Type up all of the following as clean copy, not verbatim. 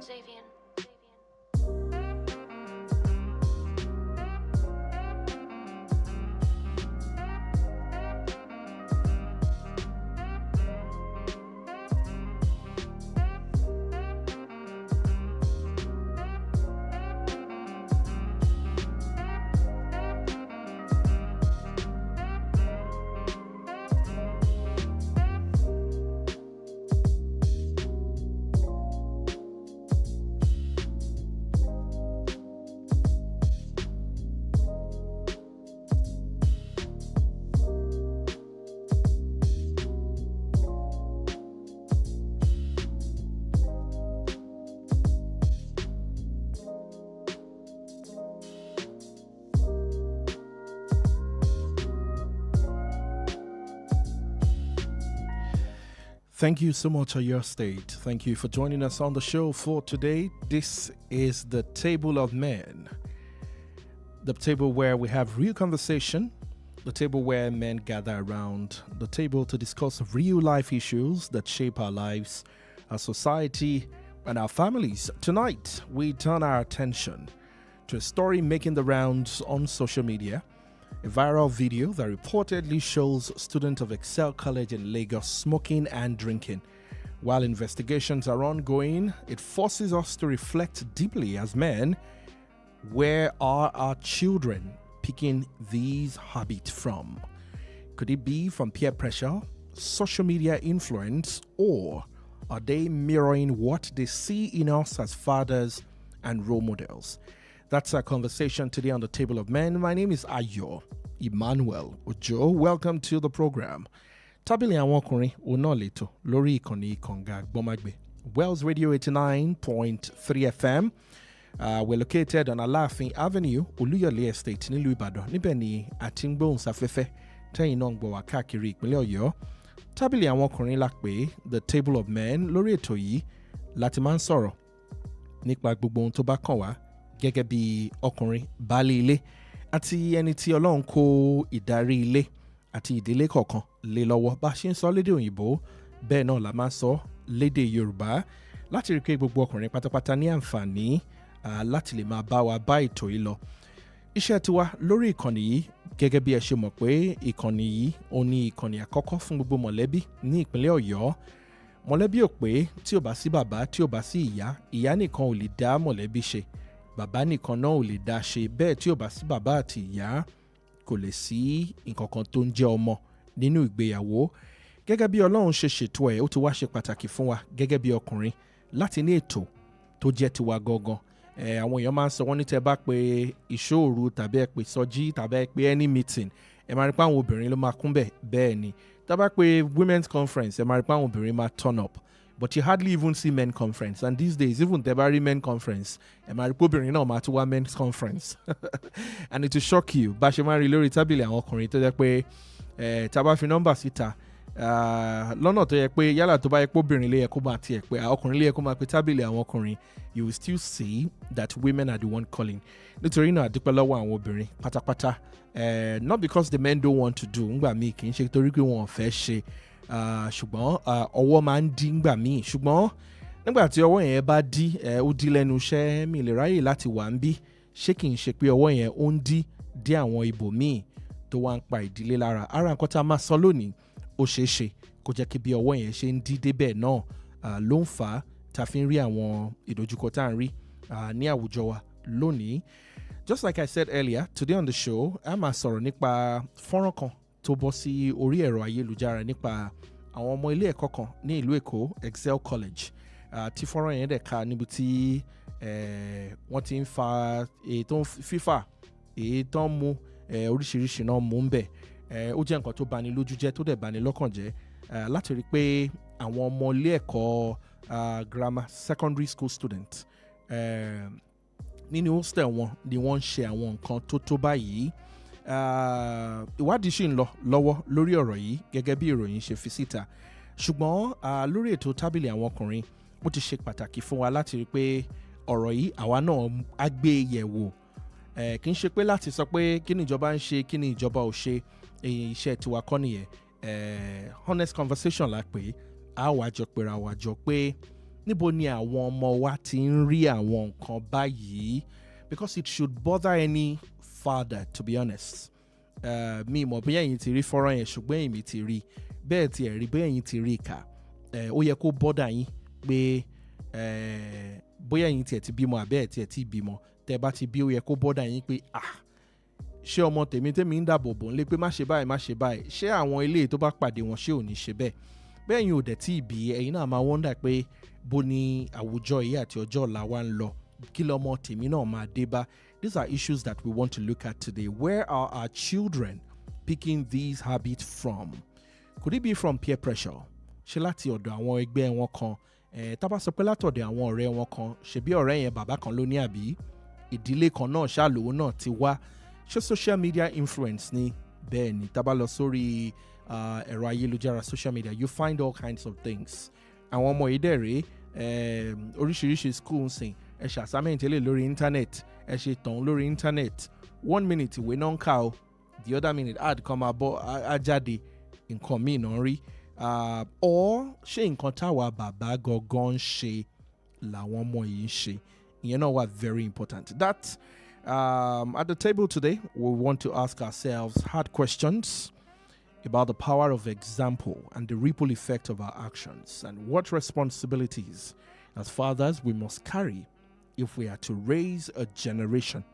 Xavian. Thank you so much, Ayo State. Thank you for joining us on the show for today. This is the Table of Men, the table where we have real conversation, the table where men gather around, the table to discuss real life issues that shape our lives, our society, and our families. Tonight, we turn our attention to a story making the rounds on social media. A viral video that reportedly shows students of Excel College in Lagos smoking and drinking. While investigations are ongoing, it forces us to reflect deeply as men. Where are our children picking these habits from? Could it be from peer pressure, social media influence, or are they mirroring what they see in us as fathers and role models? That's our conversation today on the Table of Men. My name is Ayo Emmanuel-Ojo. Welcome to the program. Tábìlì àwọn ọkùnrin ọ̀nà lẹ́tọ̀ lórí ìkànnì Kànga Gbọ́mágbé. Wells Radio 89.3 FM. We're located on Aláàfin Avenue, Olúyọ̀lé Estate, nílùú Ìbàdàn. Níbẹ̀ ni àti ń gbóhùn sáfẹ́fẹ́ tẹ́yìn náà ń gbọ́ wá káàkiri ìpínlẹ̀ Ọ̀yọ́. Tábìlì àwọn ọkùnrin la pè The Table of Men. Lórí ètò yìí láti máa ń sọ̀rọ̀ nípa gbogbo ohun tó bá kàn wá gẹ́gẹ́ bí ọkùnrin baálé ilé àti ẹni tí Ọlọ́run kó ìdarí ilé àti ìdílé kọ̀ọ̀kan lé lọ́wọ́. Bá a ṣe ń sọ lédè òyìnbó bẹ́ẹ̀ náà la máa ń sọ lédè Yorùbá láti rí i pé gbogbo ọkùnrin pátápátá ní àǹfààní láti lè máa bá wa bá ètò yìí lọ. Iṣẹ́ tiwa lórí ìkànnì yìí gẹ́gẹ́ bí ẹ ṣe mọ̀ pé ìkànnì yìí ó ní ìkànnì àkọ́kọ́ fún gbogbo mọ̀lẹ́bí ní ìpínlẹ̀ Ọ̀yọ́. Mọ̀lẹ́bí ò pé tí ò bá sí bàbá tí ò bá sí ìyá nìkan ò lè dá mọ̀lẹ́bí ṣe. Bàbá nìkan náà ò lè dá ṣe, bẹ́ẹ̀ tí ò bá sí bàbá àti ìyá kò lè sí nǹkan kan tó ń jẹ́ ọmọ nínú ìgbéyàwó. Gẹ́gẹ́ bí Ọlọ́run ṣe ṣètò ẹ̀, ó ti wá ṣe pàtàkì fún wa gẹ́gẹ́ bí ọkùnrin láti ní ètò tó jẹ́ tiwa gangan. Àwọn èèyàn máa ń sọ wọ́n ní tẹ́ bá pe ìṣòro tàbí ẹ pè sọjí tàbí ẹ pe any meeting, ẹ máa rí pé àwọn obìnrin ló máa kún bẹ́ẹ̀ ni. Tá bá pe women's conference, ẹ máa rí pé àwọn obìnrin máa turn up. But you hardly even see men conference. And these days, even the very men conference, men's conference. And it will shock you. Bashemari lórí tábìlì àwọn ọkùnrin tó jẹ́ pé tá bá fi nọ́mbà síta lọ́nà tó yẹ pé yálà tó bá yẹ pé obìnrin lè yẹ kó máa tiẹ̀ pé ọkùnrin lè yẹ kó máa pe tábìlì àwọn ọkùnrin, you will still see that women are the one calling. Nítorí náà àdúpẹ́ lọ́wọ́ àwọn obìnrin pátápátá. Not because the men don't want to do, ngbà míì kì í ṣe torí pé wọn ò fẹ́ ṣe. Ṣùgbọ́n ọwọ́ máa ń dí ngbà míì, ṣùgbọ́n nígbà tí ọwọ́ yẹn bá dí ó dí lẹ́nu iṣẹ́ mi lè ráyè láti wà ń bí, ṣé kì í ṣe pé ọwọ́ yẹn ó ń dí àwọn ibòmíì tó wá ń pa ìdílé lára. Ara nǹkan tá a máa sọ lónìí ó ṣeé ṣe kó jẹ́ kí bí ọwọ́ yẹn ṣe ń dí débẹ̀ náà ló ń fà á tá a fi ń rí àwọn ìdojúkọ tá à ń rí ní àwùjọ wa lónìí. Just like I said earlier, today on the show a máa sọ̀rọ̀ nípa fọ́nrán kan tó bọ́ sí orí ẹ̀rọ ayélujára nípa àwọn ọmọ ilé ẹ̀kọ́ kan ní ìlú Èkó, Excel College, tí fọ́nrán yẹn dẹ̀ ka níbi tí wọ́n ti ń fa ètò fífà ètò mú oríṣiríṣi náà mú ń bẹ̀. Ó jẹ́ nǹkan tó bani lójú jẹ́ tó dẹ̀ bani lọ́kàn jẹ́ láti rí pé àwọn ọmọ ilé ẹ̀kọ́ grammar secondary school students nínú hostel wọn ni wọ́n ń ṣe àwọn nǹkan tó báyìí. Ìwádìí ṣì ń lọ lọ́wọ́ lórí ọ̀rọ̀ yìí gẹ́gẹ́ bí ìròyìn ṣe fi síta, ṣùgbọ́n lórí ètò tábìlì àwọn ọkùnrin ó ti ṣe pàtàkì fún wa láti rí pé ọ̀rọ̀ yìí àwa náà á gbé yẹ̀wò. Kì í ṣe pé láti sọ pé kí ni ìjọba ń ṣe kí ni ìjọba ò ṣe, iṣẹ́ tiwa kọ́ nìyẹn. Honest conversation la pé a wà jọ pera wà jọ pé níbo ni àwọn ọmọ wa ti ń rí àwọn nǹkan báyìí, because it should bother any father, to be honest. Mi mọ̀ bóyá ẹ̀yin ti rí fọ́nrán yẹn, ṣùgbọ́n èmi ti rí bẹ́ẹ̀ tí ẹ̀ rí bóyá ẹ̀yin ti rí kà. Ó yẹ kó bother yín pé bóyá ẹ̀yin tiẹ̀ ti bímọ àbẹ́ ẹ̀ tiẹ̀ ti bímọ, tẹ́ bá ti bí ó yẹ kó bother yín pé ṣé ọmọ tèmi ń dàbò bò ń lé pé má ṣe báyìí, ṣé àwọn ilé tó bá pàdé wọn ṣé ò ní ṣe bẹ́ẹ̀. Bẹ́ẹ̀ yín ò dẹ̀ tí ì bí, ẹ̀yin náà máa wonder pé bó ni àwùjọ yìí àti ọjọ́ ọ̀la wa ń lọ, kí lọmọ tèmi náà máa dé bá. These are issues that we want to look at today. Where are our children picking these habits from? Could it be from peer pressure? Ṣé láti ọ̀dọ̀ àwọn ẹgbẹ́ wọn kan? Tá bá sọ pé látọ̀dọ̀ àwọn ọ̀rẹ́ wọn kan, ṣebí ọ̀rẹ́ yẹn bàbá kan ló ní àbí? Ìdílé kan náà ṣàlòó náà ti wá. Ṣé social media influence ni? Bẹ́ẹ̀ ni, tá bá lọ sórí ẹ̀rọ ayélujára social media, you find all kinds of things. Àwọn ọmọ yìí dẹ̀ rèé, oríṣiríṣi school ń sìn, ẹ ṣe assignment lè lórí internet, ẹ ṣe tàn lórí internet. 1 minute ìwé náà ń kà ó, the other minute ad kan máa bọ́ á jáde, nǹkan míì náà rí. Or ṣé nǹkan táwa bàbá gangan ń ṣe làwọn ọmọ yìí ń ṣe? Ìyẹn náà wà very important. That at the table today, we want to ask ourselves hard questions about the power of example and the ripple effect of our actions, and what responsibilities as fathers we must carry if we are to raise a generation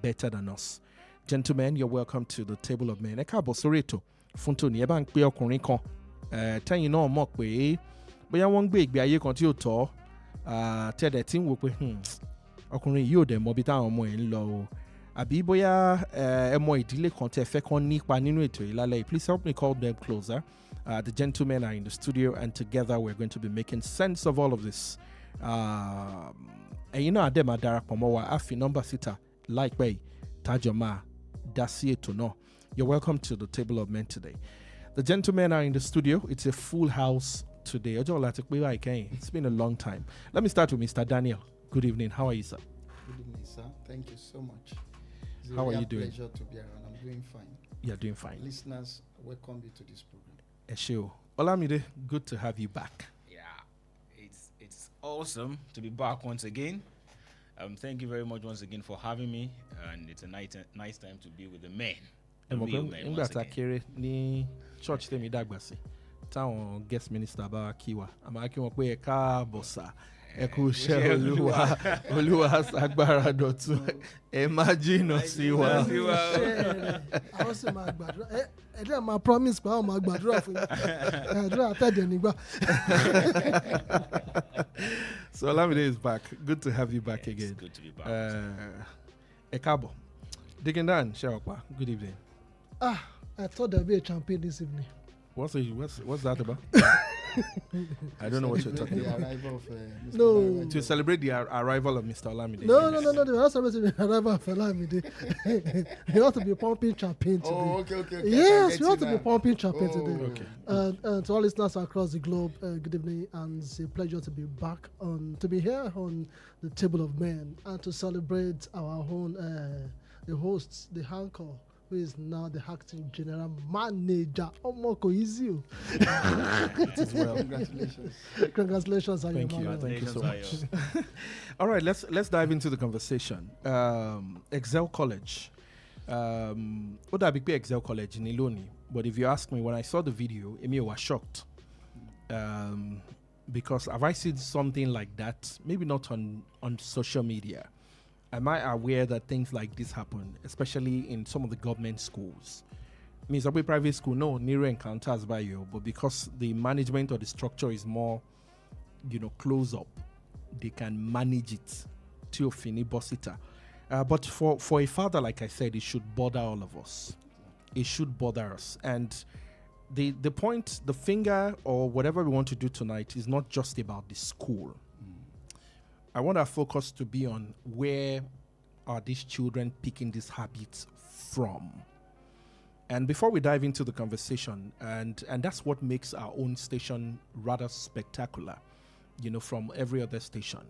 better than us. Gentlemen, you're welcome to the table of men. Ẹ káàbọ̀ sórí ètò fún tòní. Ẹ bá ń pe ọkùnrin kan tẹ́yìn náà mọ̀ pé bóyá wọ́n ń gbé ìgbé ayé kan tí ò tọ́, tẹ́lẹ̀ tí ń wò pé ọkùnrin yìí ò dẹ̀ mọ bí táwọn ọmọ ẹ̀ ń lọ o, àbí bóyá ẹ mọ ìdílé kan tẹ́ fẹ́ kán nípa nínú ètò yìí lálẹ́. Please help me call them closer. The gentlemen are in the studio, and together we're going to be making sense of all of this. Ẹ̀yin náà dẹ̀ máa darapọ̀ mọ́ wa, á fi nọ́mbà síta láìpẹ́ yìí tájọ máa dá sí ètò náà. You're welcome to the table of men today. The gentlemen are in the studio. It's a full house today. Ọjọ́ ọ̀la ti pé báyìí kẹ́yìn. It's been a long time. Let me start with Mr. Daniel. Good evening. How are you, sir? Good evening, sir. Thank you so much. It's How are you doing? Pleasure to be around. I'm doing fine. You're doing fine. Listeners, welcome you to this program. Eshio. Olamide, good to have you back. Yeah, it's awesome to be back once again. Thank you very much once again for having me, and it's a nice time to be with the men. The real men once again. Kéré ní church tèmi dàgbà sí, táwọn guest minister bá kí wa, àmọ́ kí wọ́n pé ẹ káàbọ̀ sà, ẹ kú iṣẹ́ Olúwa ṣagbára dọ̀tun, ẹ má jìnnà sí wa. Àwọn sì máa gbàdúrà, ẹ dẹ́ máa promise pé àwọn máa gbàdúrà fún yín, àdúrà tẹ̀dẹ̀ nígbà. So Olamide is back. Good to have you back again. It's good to be back. Ẹ káàbọ̀. Digging down, Shawapa. Good evening. I thought there'd be a champagne this evening. What's that about? I don't know what you're talking The about. arrival of Mr. No. Olamide. To celebrate the arrival of Mr. Olamide. No, they were not celebrating the arrival of Olamide. We ought to be pumping champagne today. Oh, okay. Yes, we ought to be pumping champagne Oh, today. Okay. And to all listeners across the globe, good evening, and it's a pleasure to be back to be here on the table of men and to celebrate our own, the hosts, the anchor, who is now the acting general manager. Omoko Izio. It is well. Congratulations. Congratulations, Ayo Thank you. Emmanuel. Thank you so Congratulations, much. All right, let's dive into the conversation. Excel College. Ó dàbí pé Excel College ní lónìí, but if you ask me, when I saw the video, I was shocked. Because have I seen something like that? Maybe not on social media. Am I aware that things like this happen, especially in some of the government schools? Means a private school, no, near encounters by you, but because the management or the structure is more, close up, they can manage it to fini bossita. But for a father, like I said, it should bother all of us. It should bother us. And the point, the finger or whatever we want to do tonight is not just about the school. I want our focus to be on where are these children picking these habits from. And before we dive into the conversation, and that's what makes our own station rather spectacular, from every other station.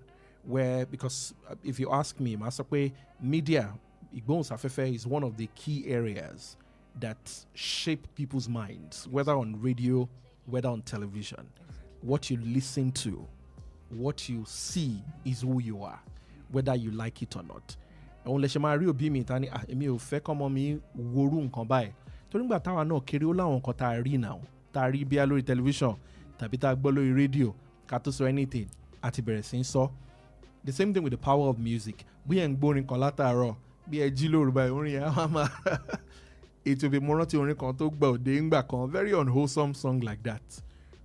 Because if you ask me, Masakwe, media, Igbon's Afefe is one of the key areas that shape people's minds, whether on radio, whether on television. What you listen to what you see is who you are, whether you like it or not. Òun lè ṣe máa rí òbí mi ta ni èmi ò fẹ́ kọ́mọ mi worú nǹkan báyìí. Torí nígbà táwa náà kéré ó láwọn nǹkan tá a rí náà, tá a rí bí a lórí tẹlifíṣàn tàbí tá a gbọ́ lórí rédíò ká tó sọ anything àti bẹ̀rẹ̀ sí ń sọ. The same thing with the power of music. Bí ẹ̀ ń gbórin kan látàárọ̀, bí ẹ jí lóru báyìí orin yẹn á máa ètò ìbí mo rántí orin kan tó gbà òde ńgbà kan, very unwholesome song like that.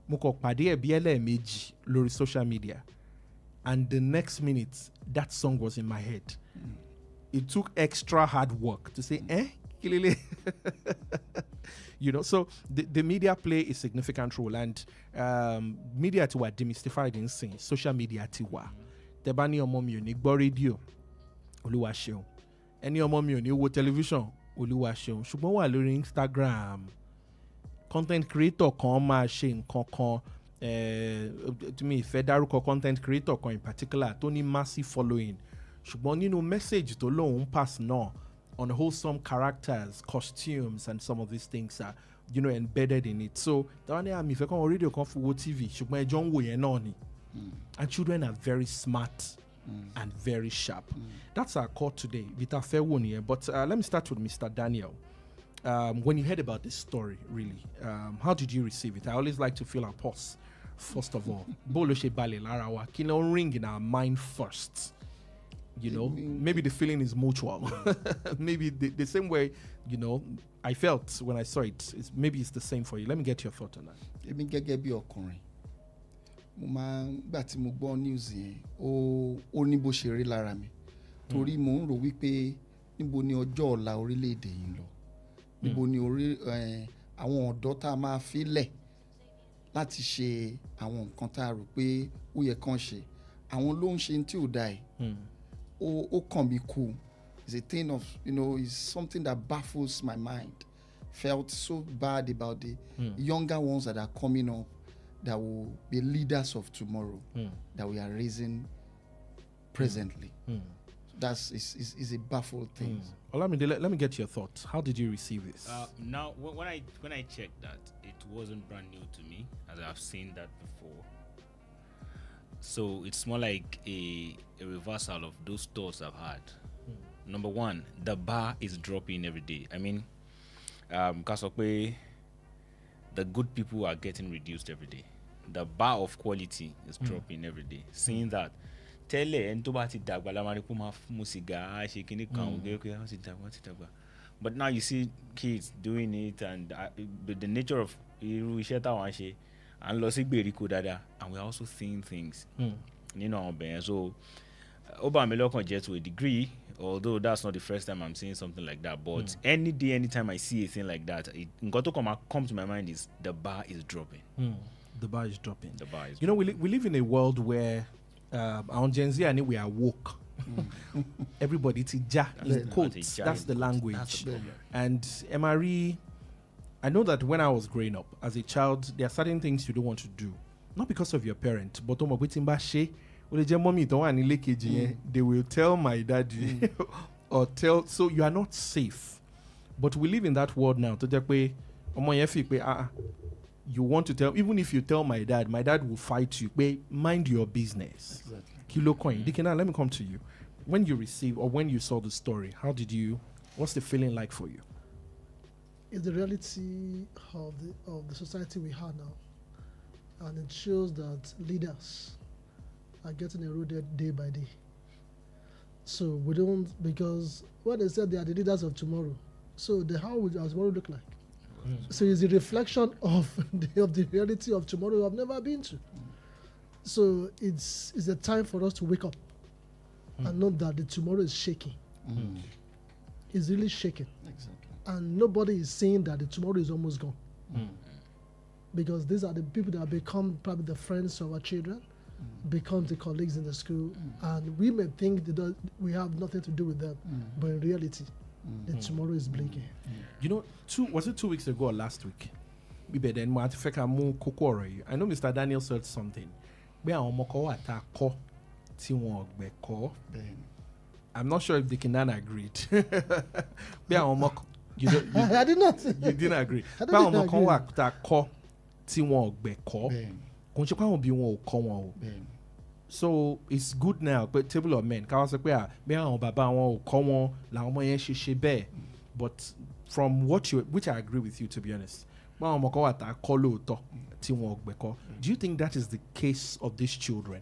Mo kàn pàdé ẹ̀ bí ẹlẹ́ẹ̀mejì lórí social media, and the next minute that song was in my head. It took extra hard work to say kilele. So the media play a significant role, and media ti wà demystified in sin, social media ti wà. Tẹ́ bá ní ọmọ mi ò ní gbọ́ rédíò, Olúwa ṣeun. Ẹni ọmọ mi ò ní wo television, Olúwa ṣeun. Ṣùgbọ́n wà lórí Instagram, content creator kan máa ṣe nǹkan kan, mi ìfẹ́ dárúkọ content creator kan in particular tó ní massive following. Ṣùgbọ́n nínú message tó lóun pass náà, unwholesome characters, costumes, and some of these things are, embedded in it. So, tàwọn ní àmì ìfẹ́ kan wọ rédíò kan fún wo TV, ṣùgbọ́n ẹjọ́ ń wò yẹn náà ni. And children are very smart and very sharp. That's our call today. Vita fair one here. But let me start with Mr. Daniel. When you heard about this story, really, how did you receive it? I always like to feel our pulse, first of all. Bolo she bale lara wa kino ring in our mind first. Maybe the feeling is mutual. Maybe the same way, I felt when I saw it. Maybe it's the same for you. Let me get your thought on that. Mo máa gbà tí mo gbọ́ news yẹn ó ní bó ṣe rí lára mi torí mo ń rò wípé níbo ni ọjọ́ ọ̀la orílẹ̀-èdè yìí lọ, níbo ni àwọn ọ̀dọ́ tá a máa fi lẹ̀ láti ṣe àwọn nǹkan tá a rò pé ó yẹ kán ṣe, àwọn ló ń ṣe tí ò dáa yìí. Ó kàn mí kú. It's a thing of, it's something that baffles my mind. Felt so bad about the younger ones that are coming up, that will be leaders of tomorrow, that we are raising presently. That's is a baffled thing. Olamide, let me get your thoughts. How did you receive this? Now, when I checked that, it wasn't brand new to me, as I've seen that before. So it's more like a reversal of those thoughts I've had. Number one, the bar is dropping every day. I mean, Kasokwe, the good people are getting reduced every day. The bar of quality is dropping every day. Seeing that, but now you see kids doing it, and the nature of and we're also seeing things, so Obama just to a degree, although that's not the first time I'm seeing something like that, but any day, anytime I see a thing like that, come to my mind is the bar is dropping. The bar is dropping. The bar is we live in a world where our Gen Z and we are woke. Everybody in quotes. That's the language. That's the and MRE, I know that when I was growing up as a child, there are certain things you don't want to do, not because of your parent, but they will tell my daddy or tell, so you are not safe. But we live in that world now. You want to tell, even if you tell my dad will fight you. Mind your business. Exactly. Kilo coin. Dikena, let me come to you. When you received or when you saw the story, what's the feeling like for you? It's the reality of the society we have now. And it shows that leaders are getting eroded day by day. So we don't, because when they said they are the leaders of tomorrow, so how will our tomorrow look like? So it's a reflection of the reality of tomorrow I've never been to. So it's a time for us to wake up and know that the tomorrow is shaking. It's really shaking. Exactly. And nobody is saying that the tomorrow is almost gone. Because these are the people that become probably the friends of our children, become the colleagues in the school, and we may think that we have nothing to do with them, but in reality, the tomorrow is blinking. Was it 2 weeks ago or last week? I know Mr. Daniel said something. I'm not sure if the Kinana agreed. I did not. You didn't agree. So it's good now, but table of men. Káwọn sọ pé bí àwọn bàbá wọn ò kọ́ wọn làwọn ọmọ yẹn ṣe bẹ́ẹ̀. But from which I agree with you, to be honest. Báwọn ọmọ kan wà tá a kọ́ lóòótọ́ tí wọn ò gbẹ̀kọ́. Do you think that is the case of these children?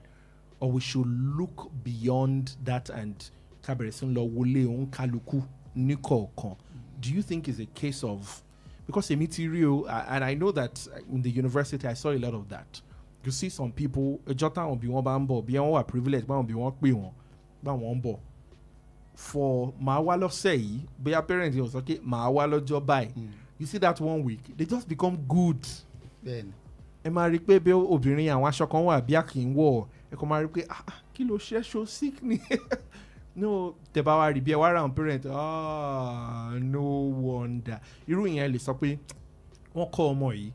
Or we should look beyond that and kábẹ̀rẹ̀ lọ wọlé òun kálukú ní kọ̀ọ̀kan? Do you think it's a case of, because and I know that in the university I saw a lot of that. You see some people, Jota will be one bambo, be one privilege, but be one pay one bo. For Mawalo say, be a parent, was okay, Mawalo job by. You see that 1 week, they just become good. Then, ẹ máa rí pé bí obìnrin àwọn aṣọ kan wà bí àkì ń wọ̀ ẹ kàn máa rí pé kí ló ṣe ṣo sick ni. No, tẹ́ bá wá rí bí ẹ wá ra àwọn parent, no wonder. Irú ìyẹn lè sọ pé wọ́n kọ́ ọmọ yìí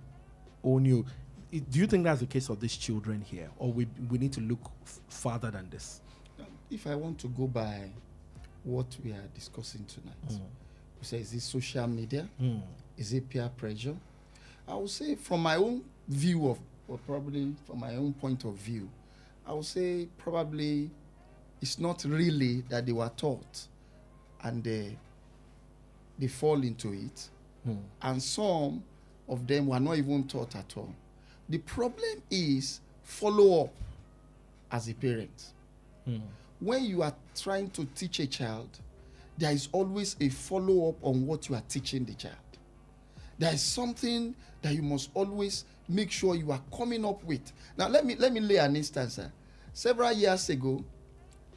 òun ni o. Do you think that's the case of these children here, or we need to look farther than this? If I want to go by what we are discussing tonight, we say, is it social media? Is it peer pressure? I would say from my own view of, or probably from my own point of view, I would say probably it's not really that they were taught and they fall into it. And some of them were not even taught at all. The problem is follow up as a parent. When you are trying to teach a child, there is always a follow up on what you are teaching the child. There is something that you must always make sure you are coming up with. Now, let me lay an instance. Several years ago,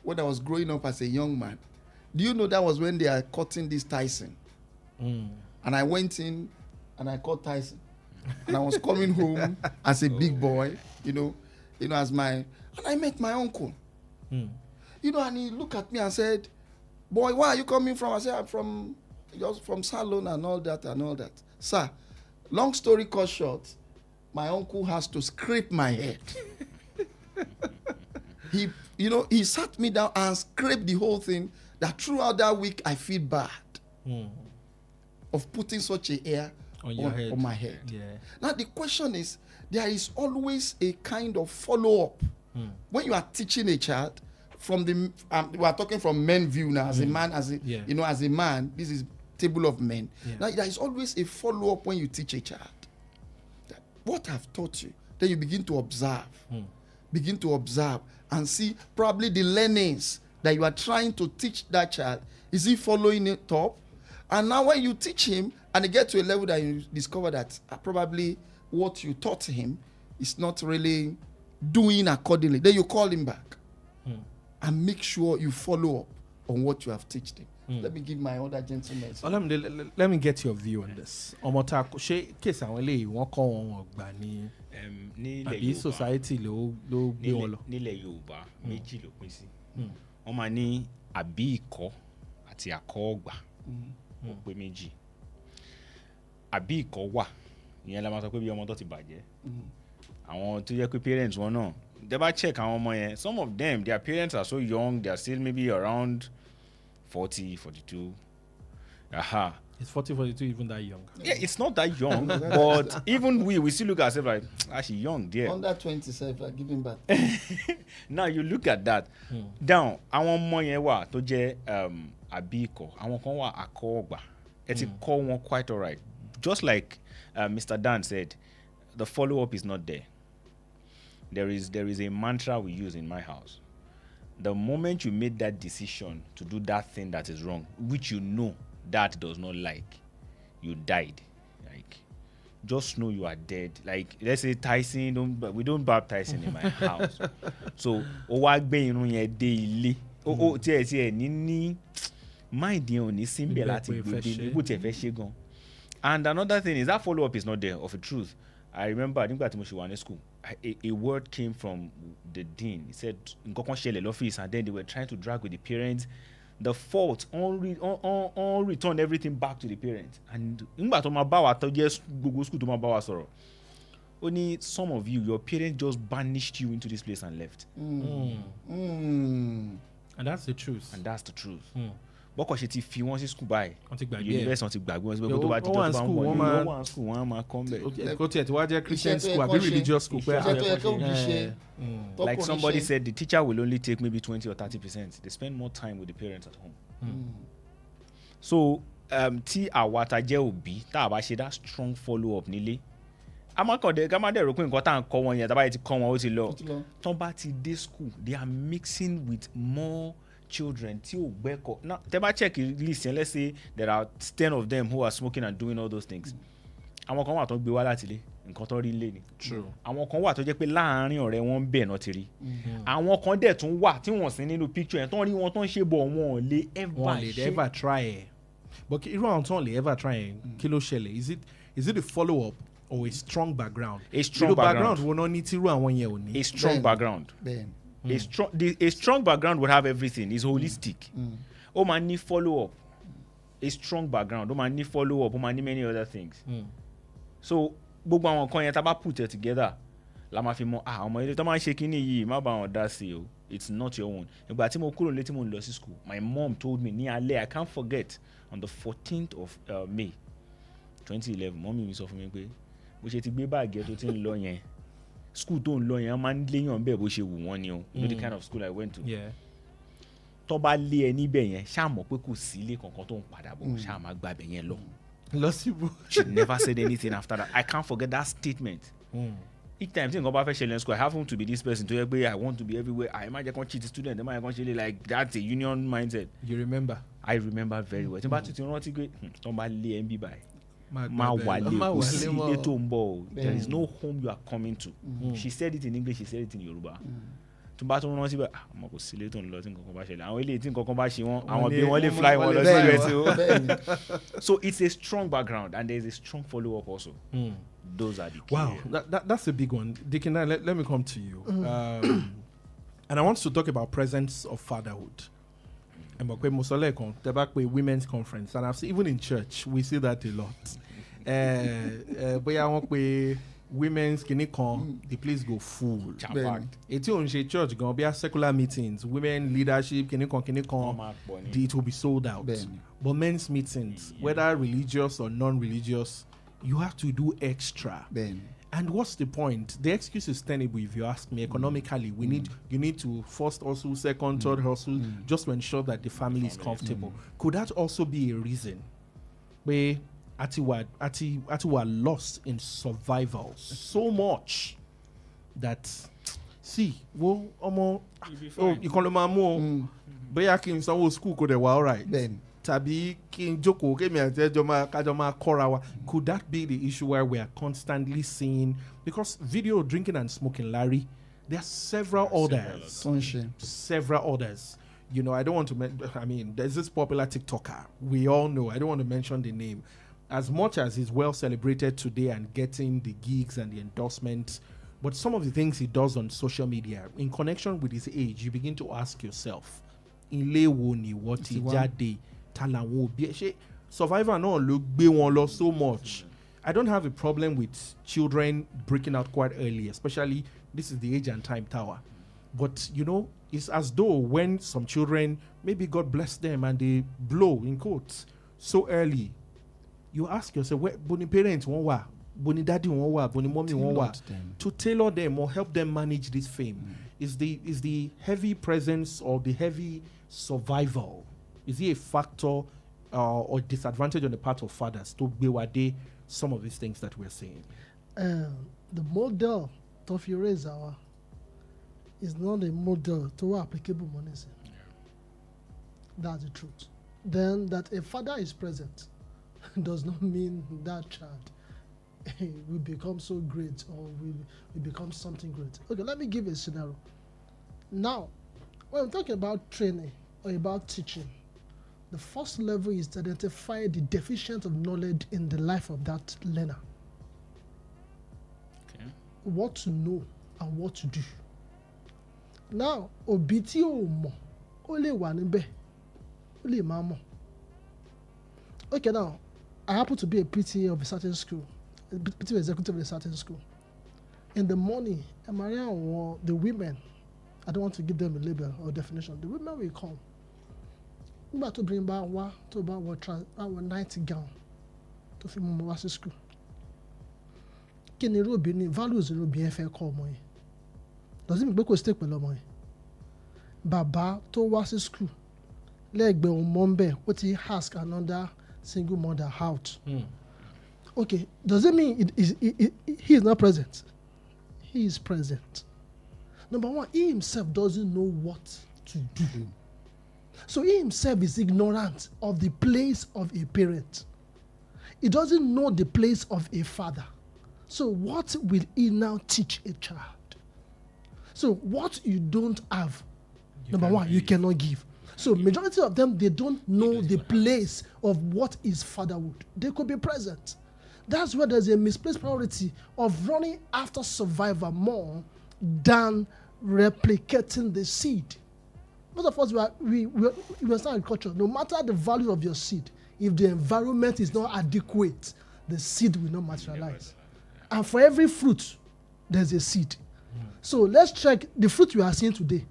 when I was growing up as a young man, do you know that was when they are cutting this Tyson? And I went in and I caught Tyson. And I was coming home as a big boy, and I met my uncle. And he looked at me and said, "Boy, where are you coming from?" I said, "I'm from Salon and all that. Sir, long story cut short, my uncle has to scrape my head. He sat me down and scraped the whole thing. That throughout that week, I feel bad of putting such a hair on my head. Yeah. Now the question is, there is always a kind of follow-up. When you are teaching a child, from the we are talking from men view now, as a man, as a man, this is table of men. Yeah. Now there is always a follow-up when you teach a child. What I've taught you, then you begin to observe. Begin to observe and see probably the learnings that you are trying to teach that child. Is he following it up? And now when you teach him and you get to a level that you discover that probably what you taught him is not really doing accordingly, then you call him back and make sure you follow up on what you have taught him. Let me give my other gentlemen. Let me get your view on this. Ọmọta ṣé case àwọn eléyìí wọ́n kọ́ wọn gbà ní àbí society ló gbé wọn lọ. Nílẹ̀ Yorùbá méjì ló pín sí. Wọ́n máa ní àbí ìkọ́ àti àkọ́ ọ̀gbà. Ó pé méjì. Àbí ìkọ́ wà. Ìyẹn la máa sọ pé bí ọmọ tó ti bàjẹ́. Àwọn tó jẹ́ pé parents wọn náà, they bá check àwọn ọmọ yẹn, some of them, their parents are so young, they are still maybe around 40, 42. Is 40, 42 even that young? Yeah, it's not that young, but even we still look at ourselves like, actually young, dear. Under 27, like giving back. Now you look at that. Down, àwọn ọmọ yẹn wà tó jẹ́ àbíkọ́, àwọn kan wà àkọ́ọ̀gbà. Ẹ ti kọ́ wọn quite all right. Just like Mr. Dan said, the follow-up is not there. There is a mantra we use in my house. The moment you made that decision to do that thing that is wrong, which you know that does not like, you died. Like, just know you are dead. Like, let's say Tyson, we don't baptize in my house. So, owagbe irun yẹn dé ilé. Tí ẹ ní mind yẹn ò ní símbẹ̀ láti gbé bó tiẹ̀ fẹ́ ṣe gan. And another thing is that follow-up is not there, of a truth. I remember nígbà tí mo ṣe wà ní school, a word came from the dean. He said nǹkan kan ṣẹlẹ̀ lọ́fíìsì, and then they were trying to drag with the parents. The fault on return everything back to the parents. And nígbà tó máa bá wa tó jẹ́ gbogbo school tó máa bá wa sọ̀rọ̀, ó ní some of you, your parents just banished you into this place and left. And that's the truth. And that's the truth. bọ́kọ̀ ṣe ti fi wọ́n sí school báyìí wọ́n ti gbàgbé university wọ́n ti gbàgbé wọn síbẹ̀ kó tó bá ti wọ́n jọ́ wà tó bá ń school, bọ̀ wọ́n ní máa- wọ́n wà school wọ́n á máa kọ́ ń bẹ̀. kó tiẹ̀ tí wàá jẹ́ Christian Iṣẹ́ tó school yẹ àbí kán ṣe. religious school pé Iṣẹ́ tó yẹ kán àwọn ṣe. tọ́kùnrin Like somebody ṣe. said, the teacher will only take maybe 20 or 30%. They spend more time with the parents at home. So, tí àwa ta jẹ́ òbí tá a bá ṣe that strong follow up nílé, a máa kàn dé ká má dẹ̀ rò pé nǹkan tá à ń kọ́ wọn yẹn tá a bá yẹ ti kọ́ wọn ó ti lọ. Tán bá ti dé school, they are mixing with more children tí ò gbẹ́kọ̀. Now, tẹ́ bá check list yẹn, let's say there are 10 of them who are smoking and doing all those things. Àwọn kan wà tó gbé wá láti ilé, nǹkan tó rí ilé ni. True. Àwọn kan wà tó jẹ́ pé láàárín ọ̀rẹ́ wọn ń bẹ̀ náà ti rí. Àwọn kan dẹ̀ tún wà tí wọ́n sí nínú picture yẹn tó ń rí wọn tó ń ṣe bọ̀ wọn ò lè wọ́n lè ever ever try ẹ̀ but irú àwọn tó ń lè ever try ẹ̀ kí ló ṣẹlẹ̀ is it a follow up or a strong background? A strong Irú background. wo náà ní tírú àwọn yẹn ò ní. A strong Bẹ́ẹ̀ni. background. Bẹ́ẹ̀ni. A strong background would have everything. It's holistic. Ó máa ní follow up. A strong background. Ó máa ní follow up. Ó máa ní many other things. So gbogbo àwọn nǹkan yẹn tá a bá put it together la máa fi mọ̀ ọmọ ilé tó máa ń ṣe kínní yìí má bá wọn dá sí o. It's not your own. Ìgbà tí mo kúrò nílé tí mo lọ sí school, my mom told me ní alẹ́, I can't forget, on the 14th of May 2011, mọ́mí mi sọ fún mi pé bó ṣe ti gbé báàgì ẹ tó ti ń lọ yẹn, school tó ń lọ yẹn máa ń léyàn bẹ́ẹ̀ bó ṣe wù wọ́n ni o. You know the kind of school I went to. Yeah. Tó bá lé ẹ níbẹ̀ yẹn ṣáà mọ̀ pé kò sí ilé kankan tó ń padà bọ̀ ṣáà máa gbàbẹ̀ yẹn lọ. lọ síbò. She never said anything after that. I can't forget that statement. Each time tí nǹkan bá fẹ́ ṣẹlẹ̀ in school, I happen to be this person tó yẹ pé I want to be everywhere. I má jẹ́ kán cheat student, I má jẹ́ kán ṣe lé like that's a union mindset. You remember? I remember very well. Tí n bá tún ti rántí pé tó bá lé ẹ ń bí báyìí, má gbàgbé wálé lọ. Má kò sí wálé ilé mọ́. tó ń bọ̀ o. There is Bẹ́ẹ̀ni. no home you are coming to. She said it in English, she said it in Yoruba. Tí n bá tún rántí bẹ́ẹ̀ ọmọ kò sí ilé tó ń lọ tí nǹkan kan bá ṣẹlẹ̀. Àwọn ilé tí nǹkan kan bá ṣe wọ́n, àwọn bí wọ́n lè fly wọn lọ sí Bẹ́ẹ̀ni. US o. Bẹ́ẹ̀ni. So it's a strong background and there is a strong follow up also. Those are the key. Wow, that's a big one. Dikina, let me come to you. And I want to talk about presence of fatherhood. And we Musole kon, teba pe women's conference, and I've seen even in church we see that a lot. But I want pe women's kinikon, the place go full. Bẹ́ẹ̀ni. Eti on church gonna be a secular meetings, women leadership kinikon. It will be sold out. Bẹ́ẹ̀ni. But men's meetings, whether religious or non-religious, you have to do extra. Bẹ́ẹ̀ni. And what's the point? The excuse is tenable if you ask me. Economically, you need to first hustle, second, third hustle, just to ensure that the family is comfortable. Could that also be a reason where Atiwa lost in survival so much that you call them more school could all right. Bẹ́ẹ̀ni. Tàbí kí n jókòó kémi àti ẹjọ́ kájọ máa kọ́ra wa. Could that be the issue where we are constantly seeing, because video drinking and smoking, Larry, there are several others. Tó ń ṣe. Several others. You know, I don't want to there's this popular TikToker. We all know. I don't want to mention the name. As much as he's well celebrated today and getting the gigs and the endorsements, but some of the things he does on social media, in connection with his age, you begin to ask yourself, ilé wo ni wọ́n ti jáde? Survivor náà ló gbé wọn lọ so much. I don't have a problem with children breaking out quite early, especially this is the age and time tower. But you know, it's as though when some children, maybe God bless them and they blow in quotes so early, you ask yourself, where boni parents won't wa, boni daddy won't wa, boni mommy won't wa, to tailor them or help them manage this fame. Is the heavy presence or the heavy survival, is it a factor or disadvantage on the part of fathers to bewade some of these things that we're seeing? The model of your raise our is not a model to applicable money. That's the truth. Then that a father is present does not mean that child will become so great or will become something great. Okay, let me give a scenario. Now, when we talk about training or about teaching, the first level is to identify the deficiency of knowledge in the life of that learner. Okay. What to know and what to do. Now, òbí tí ò mọ̀, ó lè wà níbẹ̀, ó lè má mọ̀. Okay, now, I happen to be a PTA of a certain school, a PTA executive of a certain school. In the morning, the women, I don't want to give them a label or definition, the women will come. nígbà tó bring bá wá tó bá wọ night gown tó fi mú wá sí school kí ni irú obìnrin values irú obìnrin fẹ́ kọ́ ọmọ yẹn does it mean pé kò stay pẹ̀lú ọmọ yẹn bàbá tó wá sí school lẹ́gbẹ̀ẹ́ ọmọ ń bẹ̀ ó ti ask another single mother out okay does it mean he is not present he is present number one he himself doesn't know what to do so he himself is ignorant of the place of a parent he doesn't know the place of a father so what will he now teach a child so what you don't have number one you cannot give so majority of them they don't know the place of what is fatherhood they could be present that's where there's a misplaced priority of running after survival more than replicating the seed. Most of us, we understand agriculture. No matter the value of your seed, if the environment is not adequate, the seed will not materialize. And for every fruit, there's a seed. So let's check the fruit we are seeing today.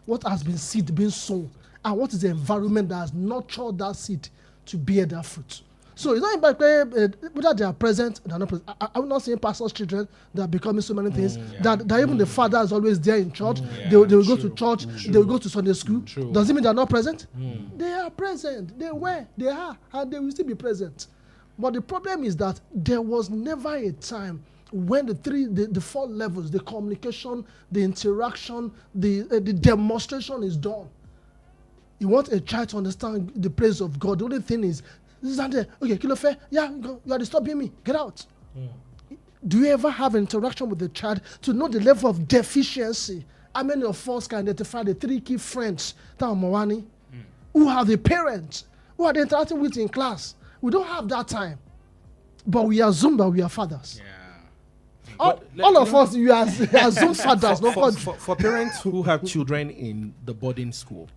What has been seed being sown, and what is the environment that has nurtured that seed to bear that fruit. So it's not about whether they are present or they are not present. I'm not saying pastors' children that are becoming so many things, that even the father is always there in church. They will go to church, they will go to Sunday school. Does it mean they are not present? They are present. They were, they are, and they will still be present. But the problem is that there was never a time when the four levels, the communication, the interaction, the demonstration is done. You want a child to understand the place of God. The only thing is, this is not there. Okay, kilo fe, yeah, you are disturbing me. Get out. Do you ever have an interaction with the child to know the level of deficiency? How many of us can identify the three key friends who have the parents, who are they interacting with in class? We don't have that time. But we assume that we are fathers. All of us, you assume fathers. For parents who have children in the boarding school,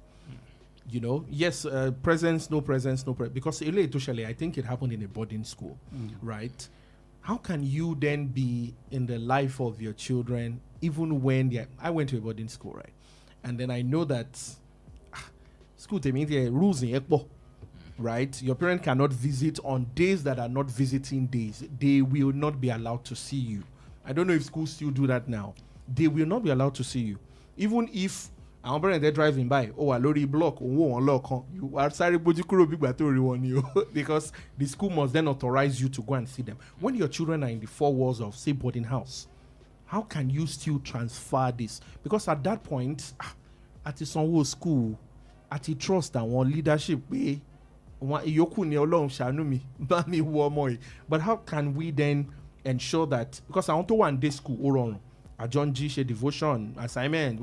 you know, yes, presence, no presence, because initially, I think it happened in a boarding school, right? How can you then be in the life of your children, even when I went to a boarding school, right? And then I know that school, they mean the rules in Ekpo, right? Your parent cannot visit on days that are not visiting days. They will not be allowed to see you. I don't know if schools still do that now. They will not be allowed to see you. Even if our parents they're driving by, a lorry block, you are sorry, because the school must then authorize you to go and see them. When your children are in the four walls of, say, boarding house, how can you still transfer this? Because at that point, at the Sunwo school, at the trust and one leadership, but how can we then ensure that, because I want to one day school, a John G. devotion, assignment,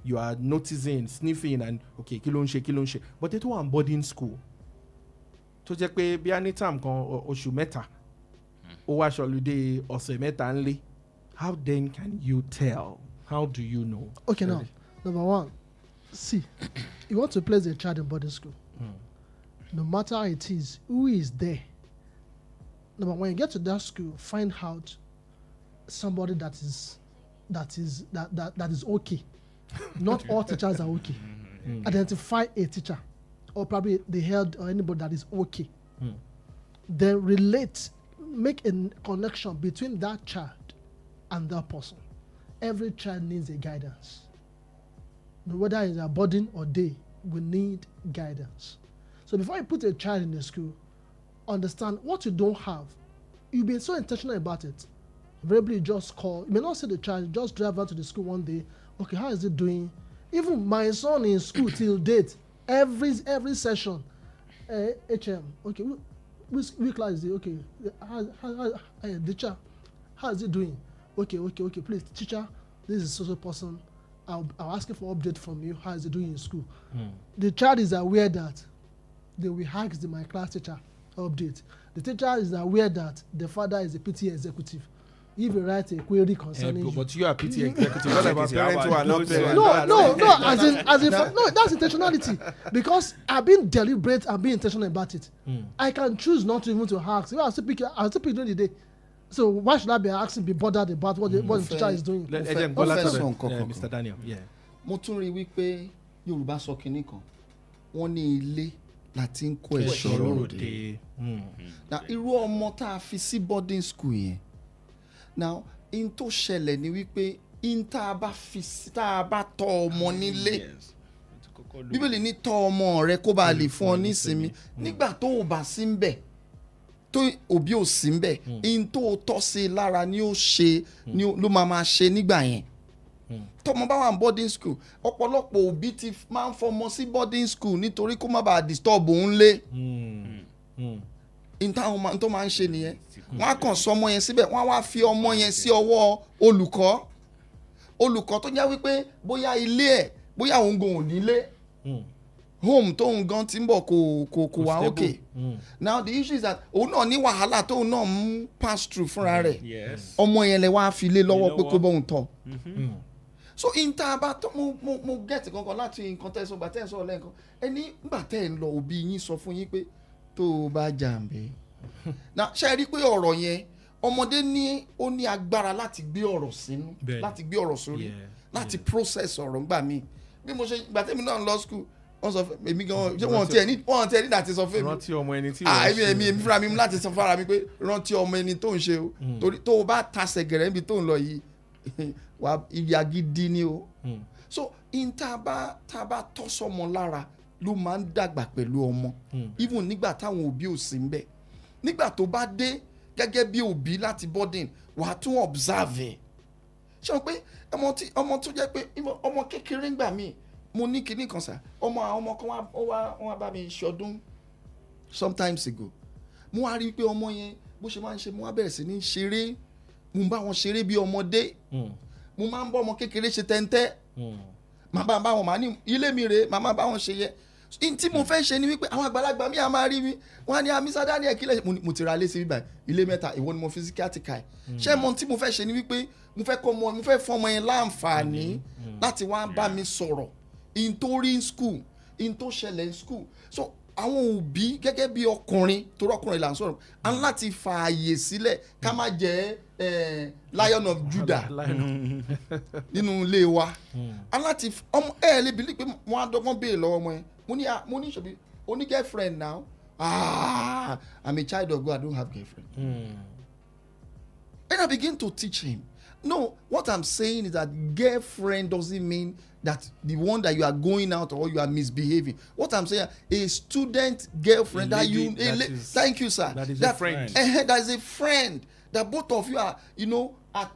you are noticing, sniffing, and okay, kilonshe. But it was boarding school. To just pay be any time oshu meta, or holiday or se meta only. How then can you tell? How do you know? Okay, now, number one, see, you want to place a child in boarding school. No matter how it is, who is there? Number one, when you get to that school, find out somebody that is okay. Not all teachers are okay. Identify a teacher, or probably the head or anybody that is okay. Then relate, make a connection between that child and that person. Every child needs a guidance. Whether it's a boarding or day, we need guidance. So before you put a child in the school, understand what you don't have. You've been so intentional about it. Verbally just call. You may not see the child, just drive out to the school one day. Okay, how is it doing? Even my son in school till date, every session, HM, okay, which class is it? Okay, teacher, how is it doing? Okay, please, teacher, this is social person. I'll ask you for update from you. How is it doing in school? The child is aware that they will ask my class teacher update. The teacher is aware that the father is a PTA executive. If you write a query concerning but you are PTA executive. What about parents who are not there? No, no, that's intentionality. Because I've been deliberate and being intentional about it. I can choose not to even to ask. I'll still pick during the day. So why should I be asking, be bothered about what the teacher is doing? Mr. Daniel, yeah. Mo tún rí wípé Yorùbá sọ kinní kan. wọ́n ní ilé láti ń kó ẹ̀ṣọ́ lóde. Now irú ọmọ tá a fi sí boarding school yẹn, now in tó ṣẹlẹ̀ ni wípé in tá a bá tọ́ ọmọ nílé, Bíbélì ní tọ́ ọmọ rẹ kó bá lè fún ọ nísinmi nígbà tó o bá sí ń bẹ̀, tó òbí ò sí ń bẹ̀, in tó o tọ́ sí lára ni ó ṣe ló máa ṣe nígbà yẹn. Tọ́mọ bá wà ní boarding school, ọ̀pọ̀lọpọ̀ òbí ti máa ń fọmọ sí boarding school nítorí kó má bàa disturb òun lé. Ìtàn tó máa ń ṣe nìyẹn. Wọ́n á kàn sọ ọmọ yẹn síbẹ̀, wọ́n á wá fi ọmọ yẹn sí ọwọ́ olùkọ́ tó jẹ́ wípé bóyá ilé ẹ̀, bóyá òun gan ò nílé, home tóun gan ti ń bọ̀ kò wá okay. Now the issue is that òun náà ní wàhálà tóun náà ń pass through fúnra rẹ̀, ọmọ yẹn lè wá fi lé lọ́wọ́ pé kó bóun tọ́. So ìta bá tó mo get kankan láti nǹkan tẹ́ sọ gbà tẹ́ sọ lẹ́ẹ̀kan, ẹni nígbà tẹ́ ń lọ òbí yín sọ fún yín pé tó o bá jàǹbẹ́. Now ṣe rí pé ọ̀rọ̀ yẹn ọmọdé ó ní agbára láti gbé ọ̀rọ̀ sínú, láti gbé ọ̀rọ̀ sórí, láti process ọ̀rọ̀ ńgbà míì. Bí mo ṣe gbà tẹ́mi náà lọ school, wọ́n sọ fún mi gan, ṣé wọ́n tiẹ̀ ní láti sọ fún mi. Rántí ọmọ ẹni tí wọ́n ṣe. Èmi fúnra mi láti sọ fúnra mi pé rántí ọmọ ẹni tó ń ṣe o, torí tó o bá tasẹ̀ gẹ̀rẹ́ níbi tó ń lọ yìí wà ìyà gidi ni o. So tá a bá tọ́ sọmọ lára ló máa ń dàgbà pẹ̀lú ọmọ, even nígbà táwọn òbí ò sí ń bẹ̀. Nígbà tó bá dé gẹ́gẹ́ bí òbí láti boarding, wà á tún observe ẹ̀. Ṣé o pé ọmọ tó jẹ́ pé ọmọ kékeré ń gbà mí, mo ní kinní kan sà, ọmọ kan wá bá mi ṣọdún sometimes ago. Mo wá rí i pé ọmọ yẹn bó ṣe máa ń ṣe, mo wá bẹ̀rẹ̀ sí ní ṣeré, mo ń bá wọn ṣeré bí ọmọdé, mo máa ń bá ọmọ kékeré ṣe tẹ́ntẹ́, màá bá wọn, màá ní ilé mi rèé, màá bá wọn ṣe yẹ. Tí mo fẹ́ ṣe ni wípé àwọn àgbàlagbà mi à máa rí mi, wọ́n á ní Mr. Daniel kílẹ̀, mo ti ra lé sí bíbá ilé 3, ìwọ ni mo fi sí kíátíkà ẹ̀. Ṣé mo tí mo fẹ́ ṣe ni wípé mo fẹ́ fọmọ yẹn láǹfààní láti wá bá mi sọ̀rọ̀ in tó rí school, in tó ṣẹlẹ̀ in school. So àwọn òbí gẹ́gẹ́ bí ọkùnrin, torí ọkùnrin là ń sọ̀rọ̀, a ní láti fààyè sílẹ̀ ká má jẹ́ Lion of Judah nínú ilé wa. A ní láti lè bìlí pé wọ́n á dọ́gbọ́n béèrè lọ́wọ́ ọmọ yẹn. Mo ní ṣebí o ní girlfriend now. I'm a child of God, I don't have girlfriend. And I begin to teach him. No, what I'm saying is that girlfriend doesn't mean that the one that you are going out or you are misbehaving. What I'm saying, a student girlfriend thank you, sir. That is a friend. That is a friend. That both of you are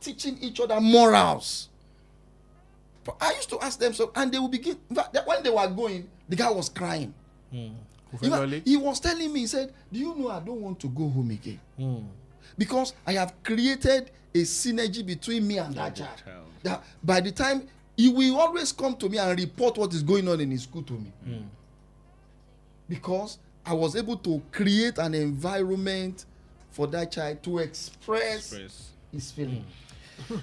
teaching each other morals. But I used to ask them so, and they will begin. In fact, when they were going, the guy was crying. He was telling me, he said, "Do you know I don't want to go home again because I have created a synergy between me and that child. That by the time he will always come to me and report what is going on in his school to me, because I was able to create an environment for that child to express his feelings."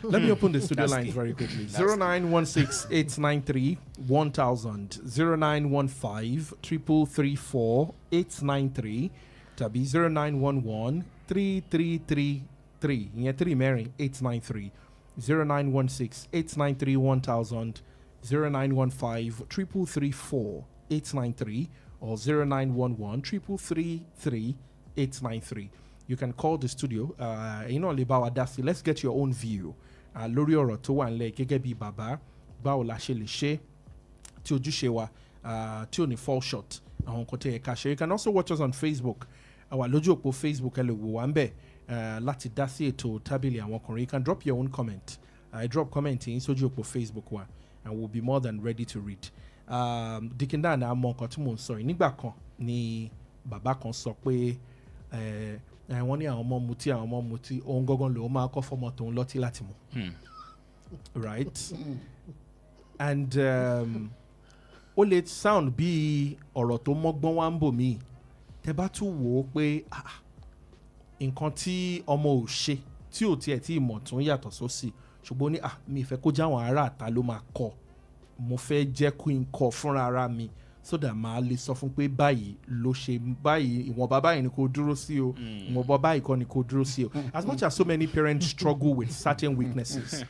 Let me open the studio lines very quickly. 0916-893-1000, 0915-334-893, tabi 0911-3333, yeah, 3 Mary 893, 0916-893-1000, 0915-334-893, or 0911-333-893. You can call the studio. Let's get your own view. Lórí ọ̀rọ̀ tó wà nílẹ̀ gẹ́gẹ́ bí bàbá, báwo la ṣe lè ṣe tí ojúṣe wa tí ò ní fall short àwọn nǹkan tó yẹ ká ṣe. You can also watch us on Facebook. Àwa lójú òpó Facebook ẹ lè wò wá ń bẹ̀ láti dá sí ètò tábìlì àwọn ọkùnrin. You can drop your own comment. Drop comment yín sójú òpó Facebook wa, and we'll be more than ready to read. Dìkìndà náà mọ nǹkan tí mò ń sọ yìí. Nígbà kan ni bàbá kan sọ pé wọ́n ní àwọn ọmọ mutí ohun gangan ló máa kọ́ fọ́mọ tòun lọ́tí láti mú. Right? And ó lè sound bí ọ̀rọ̀ tó mọ́gbọ́n wá ń bò mí. Tẹ́ bá tún wò ó pé nǹkan tí ọmọ ò ṣe tí ò tiẹ̀ tí ìmọ̀ tún yàtọ̀ sósì, ṣùgbọ́n ní mi ìfẹ́ kó jáwọn ará àta ló máa kọ́, mo fẹ́ jẹ́ kí n kọ́ fúnra ara mi so that màá lè sọ fún pé báyìí ló ṣe báyìí ìwọ̀nba báyìí ni kò dúró sí o ìwọ̀nba báyìí kọ́ ni kò dúró sí o. As much as so many parents struggle with certain weaknesses,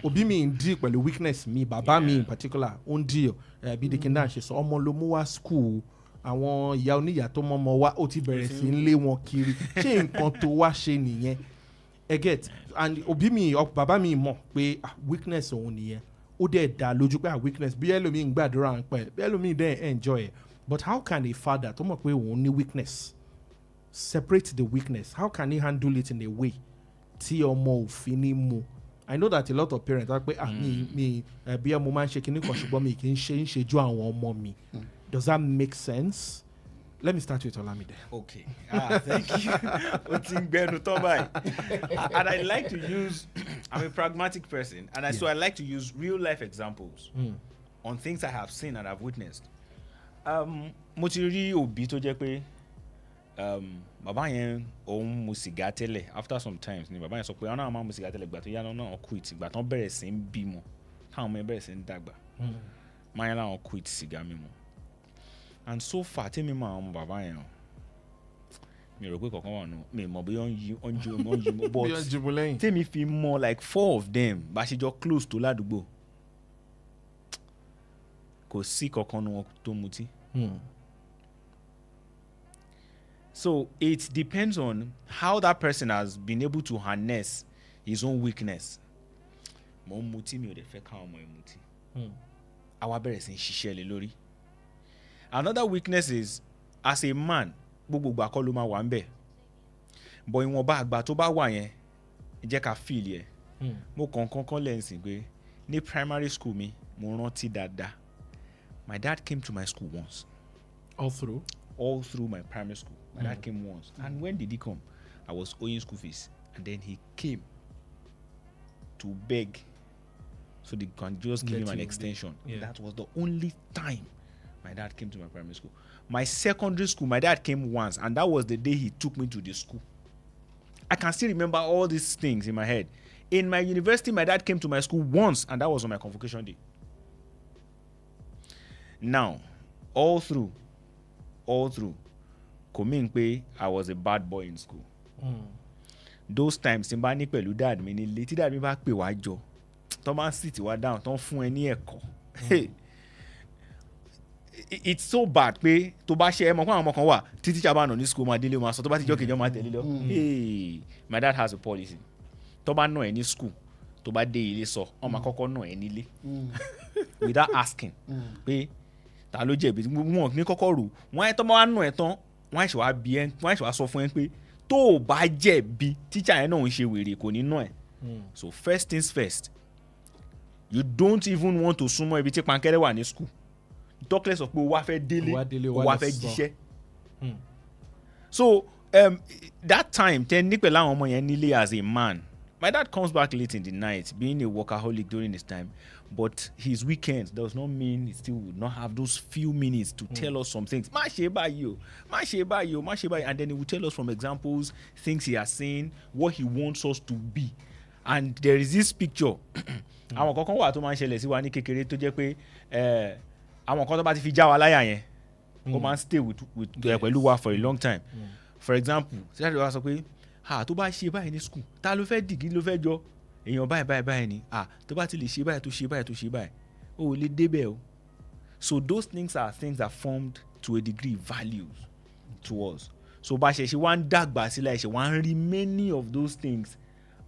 òbí mi ń deal pẹ̀lú weakness mi, bàbá mi in particular ó ń deal bí Dikinda ṣe sọ ọmọ ló mú wá school àwọn ìyá oníyà tó mọ́mọ́ wá ó ti bẹ̀rẹ̀ sí ń lé wọn kiri ṣé nǹkan tó wá ṣe nìyẹn ẹ get and òbí mi bàbá mi mọ̀ pé weakness òun nìyẹn ó dẹ̀ dá lójú pé weakness bí ẹlòmíì ń gbàdúrà ń pẹ́ bí ẹlòmíì dẹ̀ enjoy it. But how can a father tó mọ̀ pé òun ní weakness separate the weakness? How can he handle it in a way tí ọmọ òfin ní mu? I know that a lot of parents are pé mi bí ọmọ máa ń ṣe kinní kan ṣùgbọ́n mi kì í ṣe ju àwọn ọmọ mi. Does that make sense? Let me start with Olamide. Okay. Thank you. And I like to use, I'm a pragmatic person, and so I like to use real life examples on things I have seen and I've witnessed. Mo ti rí òbí tó jẹ́ pé bàbá yẹn òun mu sìgá tẹ́lẹ̀ after some times ni bàbá yẹn sọ pé àwọn náà máa mu sìgá tẹ́lẹ̀ ìgbà tó yá náà quit ìgbà tó bẹ̀rẹ̀ sí ń bímọ táwọn ọmọ yẹn bẹ̀rẹ̀ sí ń dàgbà máa yẹn láwọn quit sìgá mímu. And so far tèmi mọ àwọn bàbá yẹn mi rò pé kankan wà nù mi mọ̀ bí wọ́n jí mo but tèmi fi mọ like 4 of them bá ṣe jọ close tó ládùúgbò kò sí kankan nu wọn tó mutí. So it depends on how that person has been able to harness his own weakness. Mo ń mutí mi ò dẹ̀ fẹ́ káwọn ọmọ ẹ̀ mutí. Àwa bẹ̀rẹ̀ sí ń ṣiṣẹ́ lé lórí. Another weakness is as a man gbogbo ìgbà kọ́ ló máa wà ń bẹ̀. But ìwọ̀nba àgbà tó bá wà yẹn jẹ́ ká feel yẹ. Mo kàn lẹ́yìn sí pé ní primary school mi mo rántí dáadáa. My dad came to my school once. All through my primary school. My dad came once. And when did he come? I was owing school fees. And then he came to beg so they can just give him an extension. Yeah. That was the only time my dad came to my primary school. My secondary school, my dad came once. And that was the day he took me to the school. I can still remember all these things in my head. In my university, my dad came to my school once. And that was on my convocation day. Now, all through, kò mean pé I was a bad boy in school. Those times, tí n bá ní pẹ̀lú dad mi nílé, tí dad mi bá pè wá jọ, tó máa ń sit wá down, tó ń fún ẹ ní ẹ̀kọ́. It's so bad pé tó bá ṣe ẹmọ kó àwọn ọmọ kan wà tí teacher bá nà ní school máa délé máa sọ tó bá ti jọ́ kejì máa tẹ̀lé lọ. My dad has a policy. Tó bá nà ẹ ní school, tó bá dé ilé sọ, wọ́n máa kọ́kọ́ nà ẹ nílé. Without asking. Pé ta ló jẹ̀bi wọn ní kọ́kọ́ rò wọ́n ẹ̀ tọ́ bá wà nù ẹ̀ tán wọ́n àìṣe wá bí ẹ wọ́n àìṣe wá sọ fún ẹ pé tó o bá jẹ̀bi teacher yẹn náà ń ṣe wèrè kò ní nù ẹ̀. So first things first, you don't even want to súnmọ́ ibi tí pankẹ́rẹ́ wà ní school talk less of pé o wá fẹ́ délé o wá fẹ́ jíṣẹ́. So that time tẹ́ ní pẹ̀lú àwọn ọmọ yẹn nílé as a man. My dad comes back late in the night, being a workaholic during his time, but his weekends does not mean he still would not have those few minutes to tell us some things. Má ṣe báyìí, and then he will tell us from examples, things he has seen, what he wants us to be. And there is this picture. Àwọn kankan wà tó máa ń ṣẹlẹ̀ sí wa ní kékeré tó jẹ́ pé àwọn kan tó bá ti fi já wa láyà yẹn, ó máa ń stay with pẹ̀lú wa for a long time. For example, ṣé àdúrà wa sọ pé tó bá ṣe báyìí ní school ta ló fẹ́ dìgí ló fẹ́ jọ èèyàn báyìí ni tó bá ti lè ṣe báyìí tó ṣe báyìí ó lè débẹ̀ o. So those things are things that formed to a degree values to us. So bá ṣe wá ń dàgbà sílẹ̀ ṣe wá ń rí many of those things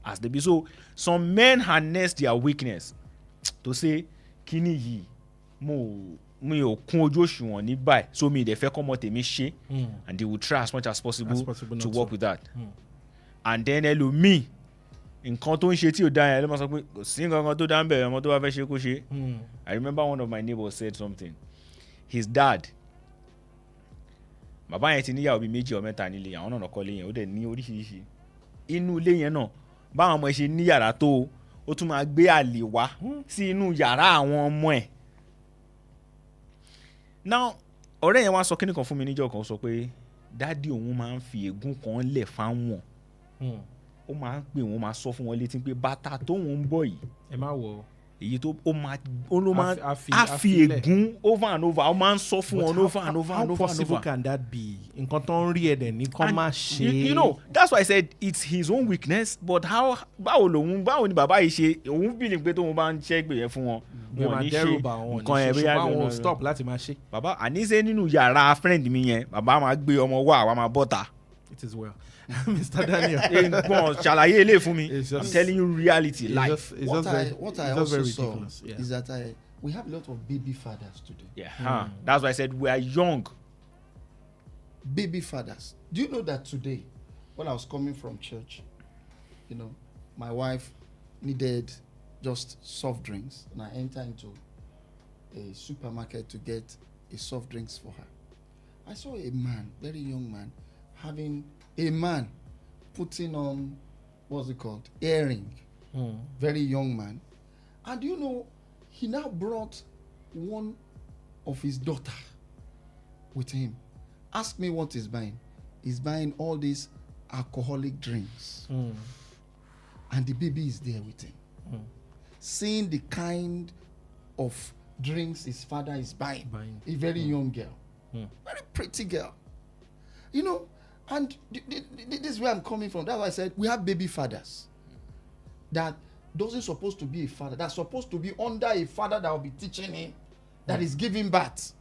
as they be. So some men harness their weakness to say kíní yìí mi ò kún ojú òṣùwọ̀n ní báyìí so mi ìdẹ̀fẹ́ kọ́mọ tèmi ṣe and they will try as much as possible to work with that. And then ẹlòmíì nǹkan tó ń ṣe tí ò dá yẹn ló máa sọ pé kò sí nǹkan tó dá ń bẹ̀rẹ̀ ọmọ tó bá fẹ́ ṣe kó ṣe. I remember one of my neighbors said something. His dad, bàbá yẹn ti níyàwó bíi 2 or 3 nílé àwọn náà kọ́lé yẹn ó dẹ̀ ní oríṣiríṣi. Inú ilé yẹn náà báwọn ọmọ ẹ ṣe ní yàrá tó ó tún máa gbé àlè wá sí inú yàrá àwọn ọmọ ẹ̀. Now ọ̀rẹ́ yẹn wá sọ kíní kan fún mi níjọ́ kan ó sọ pé dádì òun máa ń fi ègún kan lẹ̀ fáwọn. Ó máa ń pè wọ́n máa sọ fún wọn létí pé bàtà tóun ń bọ̀ yìí ẹ má wọ̀ èyí tó ó máa A fi ègún over and over ó máa ń sọ fún wọn over and over and over and How possible over. can that be? Nǹkan tó ń rí ẹ̀dẹ̀ ní kọ́ And máa you ṣe. know, that's why I said it's his own weakness, but báwo ni bàbá yìí ṣe òun bìlì pé tóun bá ń ṣe gbè yẹn fún wọn bí wọn máa ní dẹ́rù ṣe bà wọn ní nǹkan ṣe ẹ̀ bóyá ṣùgbọ́n àwọn ò stop láti máa ṣe. bàbá àníṣe nínú yàrá friend mi yẹn bàbá máa gbé ọmọ wá àwa máa bọ́ta. It is well. Mr. Daniel. Gbọ́n ṣàlàyé ilé fún mi. It's I'm just- telling you reality, life. What I also saw ridiculous. Yeah. is that we have a lot of baby fathers today. Yeah, that's why I said we are young. Baby fathers. Do you know that today, when I was coming from church, you know, my wife needed just soft drinks, and I entered into a supermarket to get a soft drinks for her. I saw a man, very young man, putting on, what's it called, earring. Very young man. And you know, he now brought one of his daughter with him. Ask me what he's buying. He's buying all these alcoholic drinks. And the baby is there with him. Seeing the kind of drinks his father is buying. A very young girl. Very pretty girl. You know, and this is where I'm coming from. That's why I said we have baby fathers. That doesn't supposed to be a father. That's supposed to be under a father that will be teaching him, that is giving birth.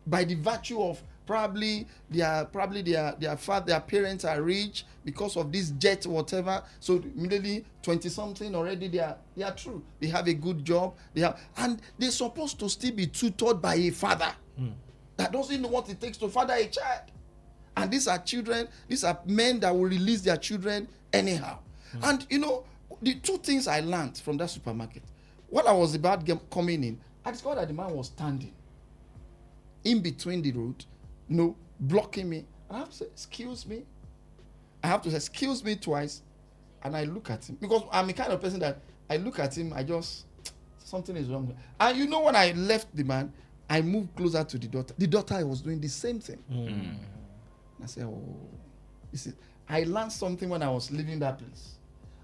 By the virtue of probably their parents are rich because of this jet whatever. So immediately 20-something already they are true. They have a good job. And they're supposed to still be tutored by a father that doesn't know what it takes to father a child. And these are children. These are men that will release their children anyhow. And you know, the two things I learned from that supermarket, while I was about coming in, I discovered that the man was standing in between the road, blocking me. And I have to say, excuse me. I have to say, excuse me twice. And I look at him. Because I'm the kind of person that I look at him, something is wrong. And you know, when I left the man, I moved closer to the daughter. The daughter was doing the same thing. And I said, I learned something when I was leaving that place.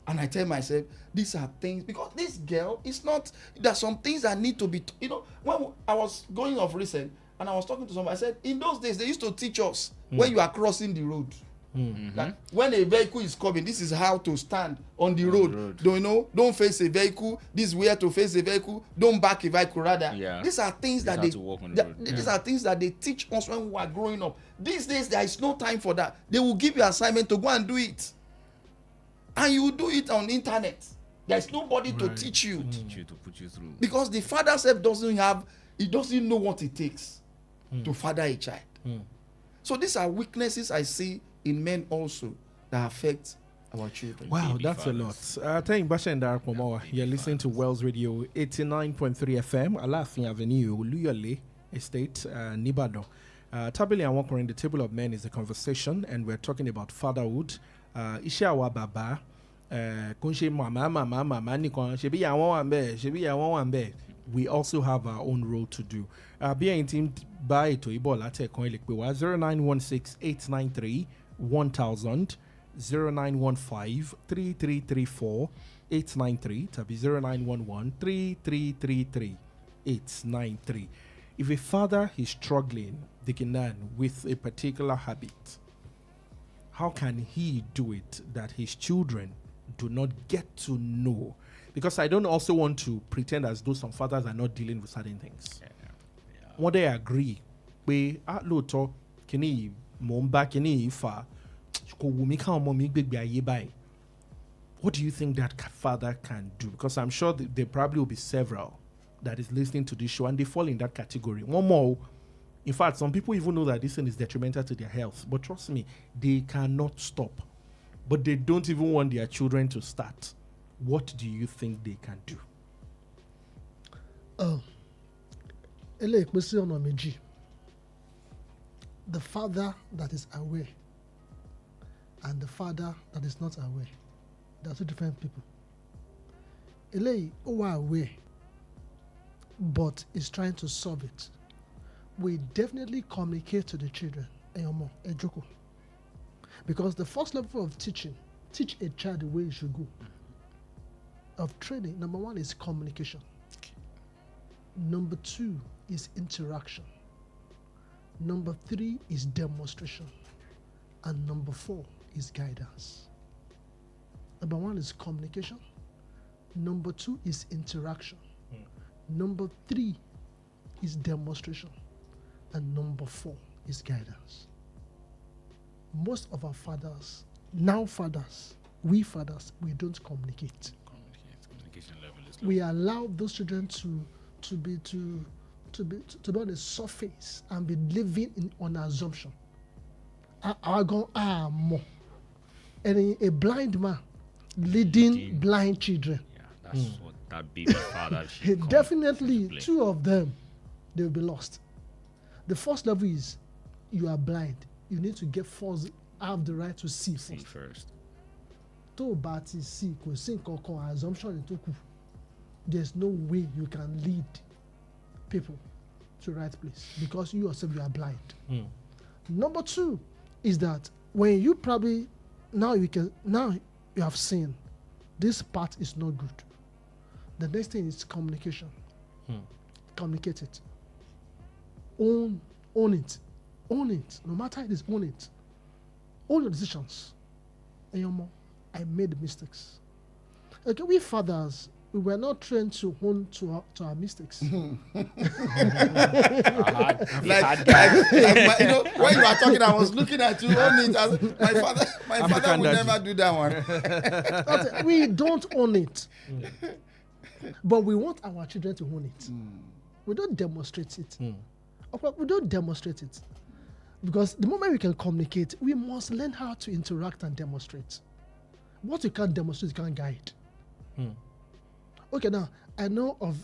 And I tell myself, these are things, because this girl is not, there's some things that need to be, when I was going off recent, and I was talking to somebody, I said, in those days, they used to teach us when you are crossing the road. That when a vehicle is coming, this is how to stand on the road. Don't face a vehicle. This is where to face a vehicle. Don't back a vehicle, rather. Yeah. These are things these are things that they teach us when we are growing up. These days, there is no time for that. They will give you an assignment to go and do it. And you will do it on the internet. There is nobody to teach you. To put you through. Because the father self doesn't know what it takes to father a child. So these are weaknesses I see in men also that affect our children. Wow, Baby that's fathers. a lot. Thank you, Basha and Dark Momoa. You're listening to Wells Radio 89.3 FM, Alafin Avenue, Luyole Estate, Nibado. Tabili and Walker, the Table of Men is a conversation, and we're talking about fatherhood. Isha wa baba, kunshe mama, nikon, shebi ya wambe. We also have our own role to do. Be in team by to Ibo Late Coin 0916 893 1000 0915 3334 893 tabi 0911 3333 893. If a father is struggling, with a particular habit, how can he do it that his children do not get to know? Because I don't also want to pretend as though some fathers are not dealing with certain things. What they agree, we loto kini momba kini ifa ko wumi kan omo mi gbegbe aye bayi. What do you think that father can do? Because I'm sure there probably will be several that is listening to this show and they fall in that category. One more. In fact, some people even know that this thing is detrimental to their health. But trust me, they cannot stop. But they don't even want their children to start. What do you think they can do? The father that is aware and the father that is not aware, they are two different people. Ele who are aware but is trying to solve it. We definitely communicate to the children. Because the first level of teaching, teach a child the way he should go. of training, number 1 is communication. Number 2 is interaction. Number 3 is demonstration. And number 4 is guidance. Number 1 is communication. Number 2 is interaction. Number 3 is demonstration. And number 4 is guidance. Most of our fathers, we don't communicate. Communication level is low. We allow those children to be on the surface and be living on assumption. And a blind man leading blind children. Yeah, that's what that baby father should come Definitely, to play. 2 of them, they will be lost. The first level is you are blind. You need to have the right to see See first. first. Tó o bá ti see kò sí nǹkan kan assumption tó kù. There's no way you can lead people to the right place because you yourself you are blind. Number 2 is that when you probably now you have seen this part is not good. The next thing is communication. Communicate it. Own it. Own it. No matter it is, own it. Own your decisions. And I made mistakes. Okay, we fathers, we were not trained to own to our mistakes. When you are talking, I was looking at you. Own it as my father would never do that one. We don't own it, but we want our children to own it. We don't demonstrate it. We don't demonstrate it because the moment we can communicate, we must learn how to interact and demonstrate. What you can't demonstrate, you can't guide. Okay, now I know of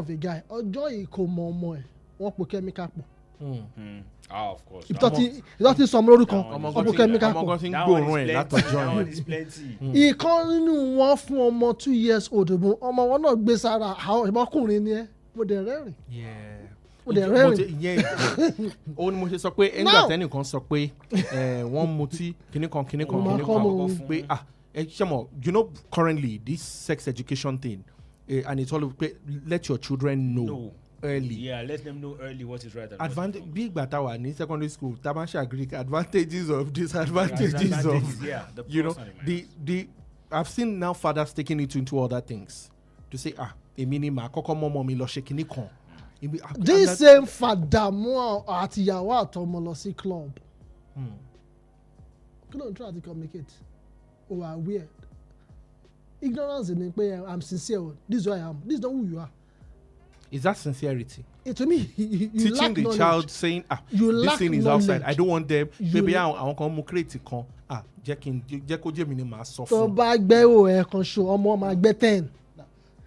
a guy. Ọjọ́ ìkómọ ọmọ ẹ̀ wọ́n po chemical pọ̀. Of course. Ìtọ́tí sọmọ lórúkọ ọmọ wọ́n po chemical gan pọ̀. ti ń gbóòórùn ẹ̀ látọjọ́ That one yẹn. is plenty. Ìkan nínú wọn fún ọmọ 2 years old ọmọ wọn náà gbé sára àwọn ìmọ̀kùnrin ni ẹ mo dẹ̀ rẹ́rìn. Mo dẹ̀ rẹ́rìn. Ó ní mo ṣe sọ pé ẹgbà tẹ́nìkan sọ pé wọ́n mutí kìnnìkan pé you know currently this sex education thing and it's all let your children know early. Yeah, let them know early what is right and Advantage what is big batawa in secondary school tamasha Greek advantages of disadvantages wrong. of Yeah, the you know pros and the the I've seen now fathers taking it into other things to say èmi ni màá kọ́kọ́ mọ́ ọmọ mi lọ ṣe kinní kan. This same father mú àtìyàwó àtọmọ lọ sí club. Kí ló ń try to communicate? Oh, are weird. Ignorance in pé I'm sincere. This is who I am. This is not who you are. Is that sincerity? To me, you teaching lack the knowledge. child saying You this lack thing is knowledge. outside I don't want them You maybe àwọn kan mú crate kan jẹ́ kó jẹ́ mi ni màá sọ tó fún. bá gbẹ́wò ẹ̀ kan ṣo ọmọ máa gbẹ́ 10.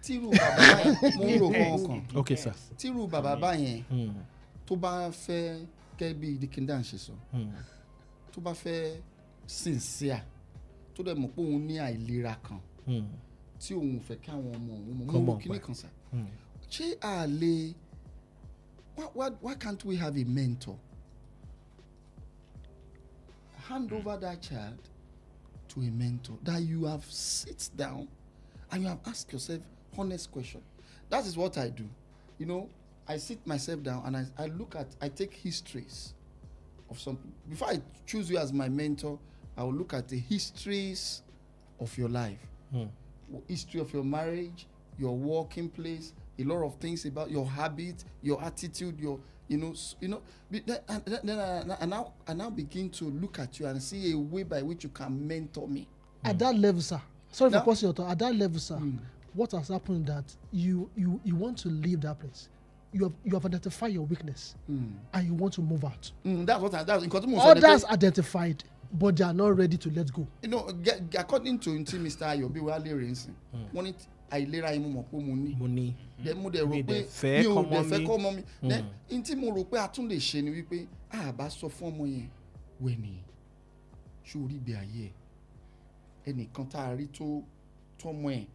Tírú bàbá báyẹn mo ń rò kọ̀ọ̀kan. Okay sir. Tírú bàbá báyẹn tó bá fẹ́ kẹ́ bí Dickindan ṣe sọ tó bá fẹ́ sincere tó dẹ̀ mọ̀ pé òun ní àìlera kan tí òun fẹ́ kí àwọn ọmọ òun mọ̀ kíní kan sá. Ṣé a lè why can't we have a mentor? Hand over that child to a mentor that you have sit down and you have asked yourself honest question. That is what I do. You know, I sit myself down and I take histories of some. Before I choose you as my mentor, I will look at the histories of your life, history of your marriage, your working place, a lot of things about your habit, your attitude, then I now begin to look at you and see a way by which you can mentor me. At that level, sir. Sorry for pausing your thought. At that level, sir, what has happened that you want to leave that place. You have identified your weakness and you want to move out. That's Others identified, but they are not ready to let go. You know, according to Mr. Ayo Emmanuel-Ojo, àìlera imú mọ̀ pé mo ní then mo dẹ̀ rò pé mi ò dẹ̀ fẹ́ kọ́ ọmọ mi then n tí mo rò pé a tún lè ṣe ni wípé a bá sọ fún ọmọ yẹn wẹ̀nì sórí ìgbé ayé ẹ̀ ẹnìkan tá a rí tó tọ́mọ ẹ̀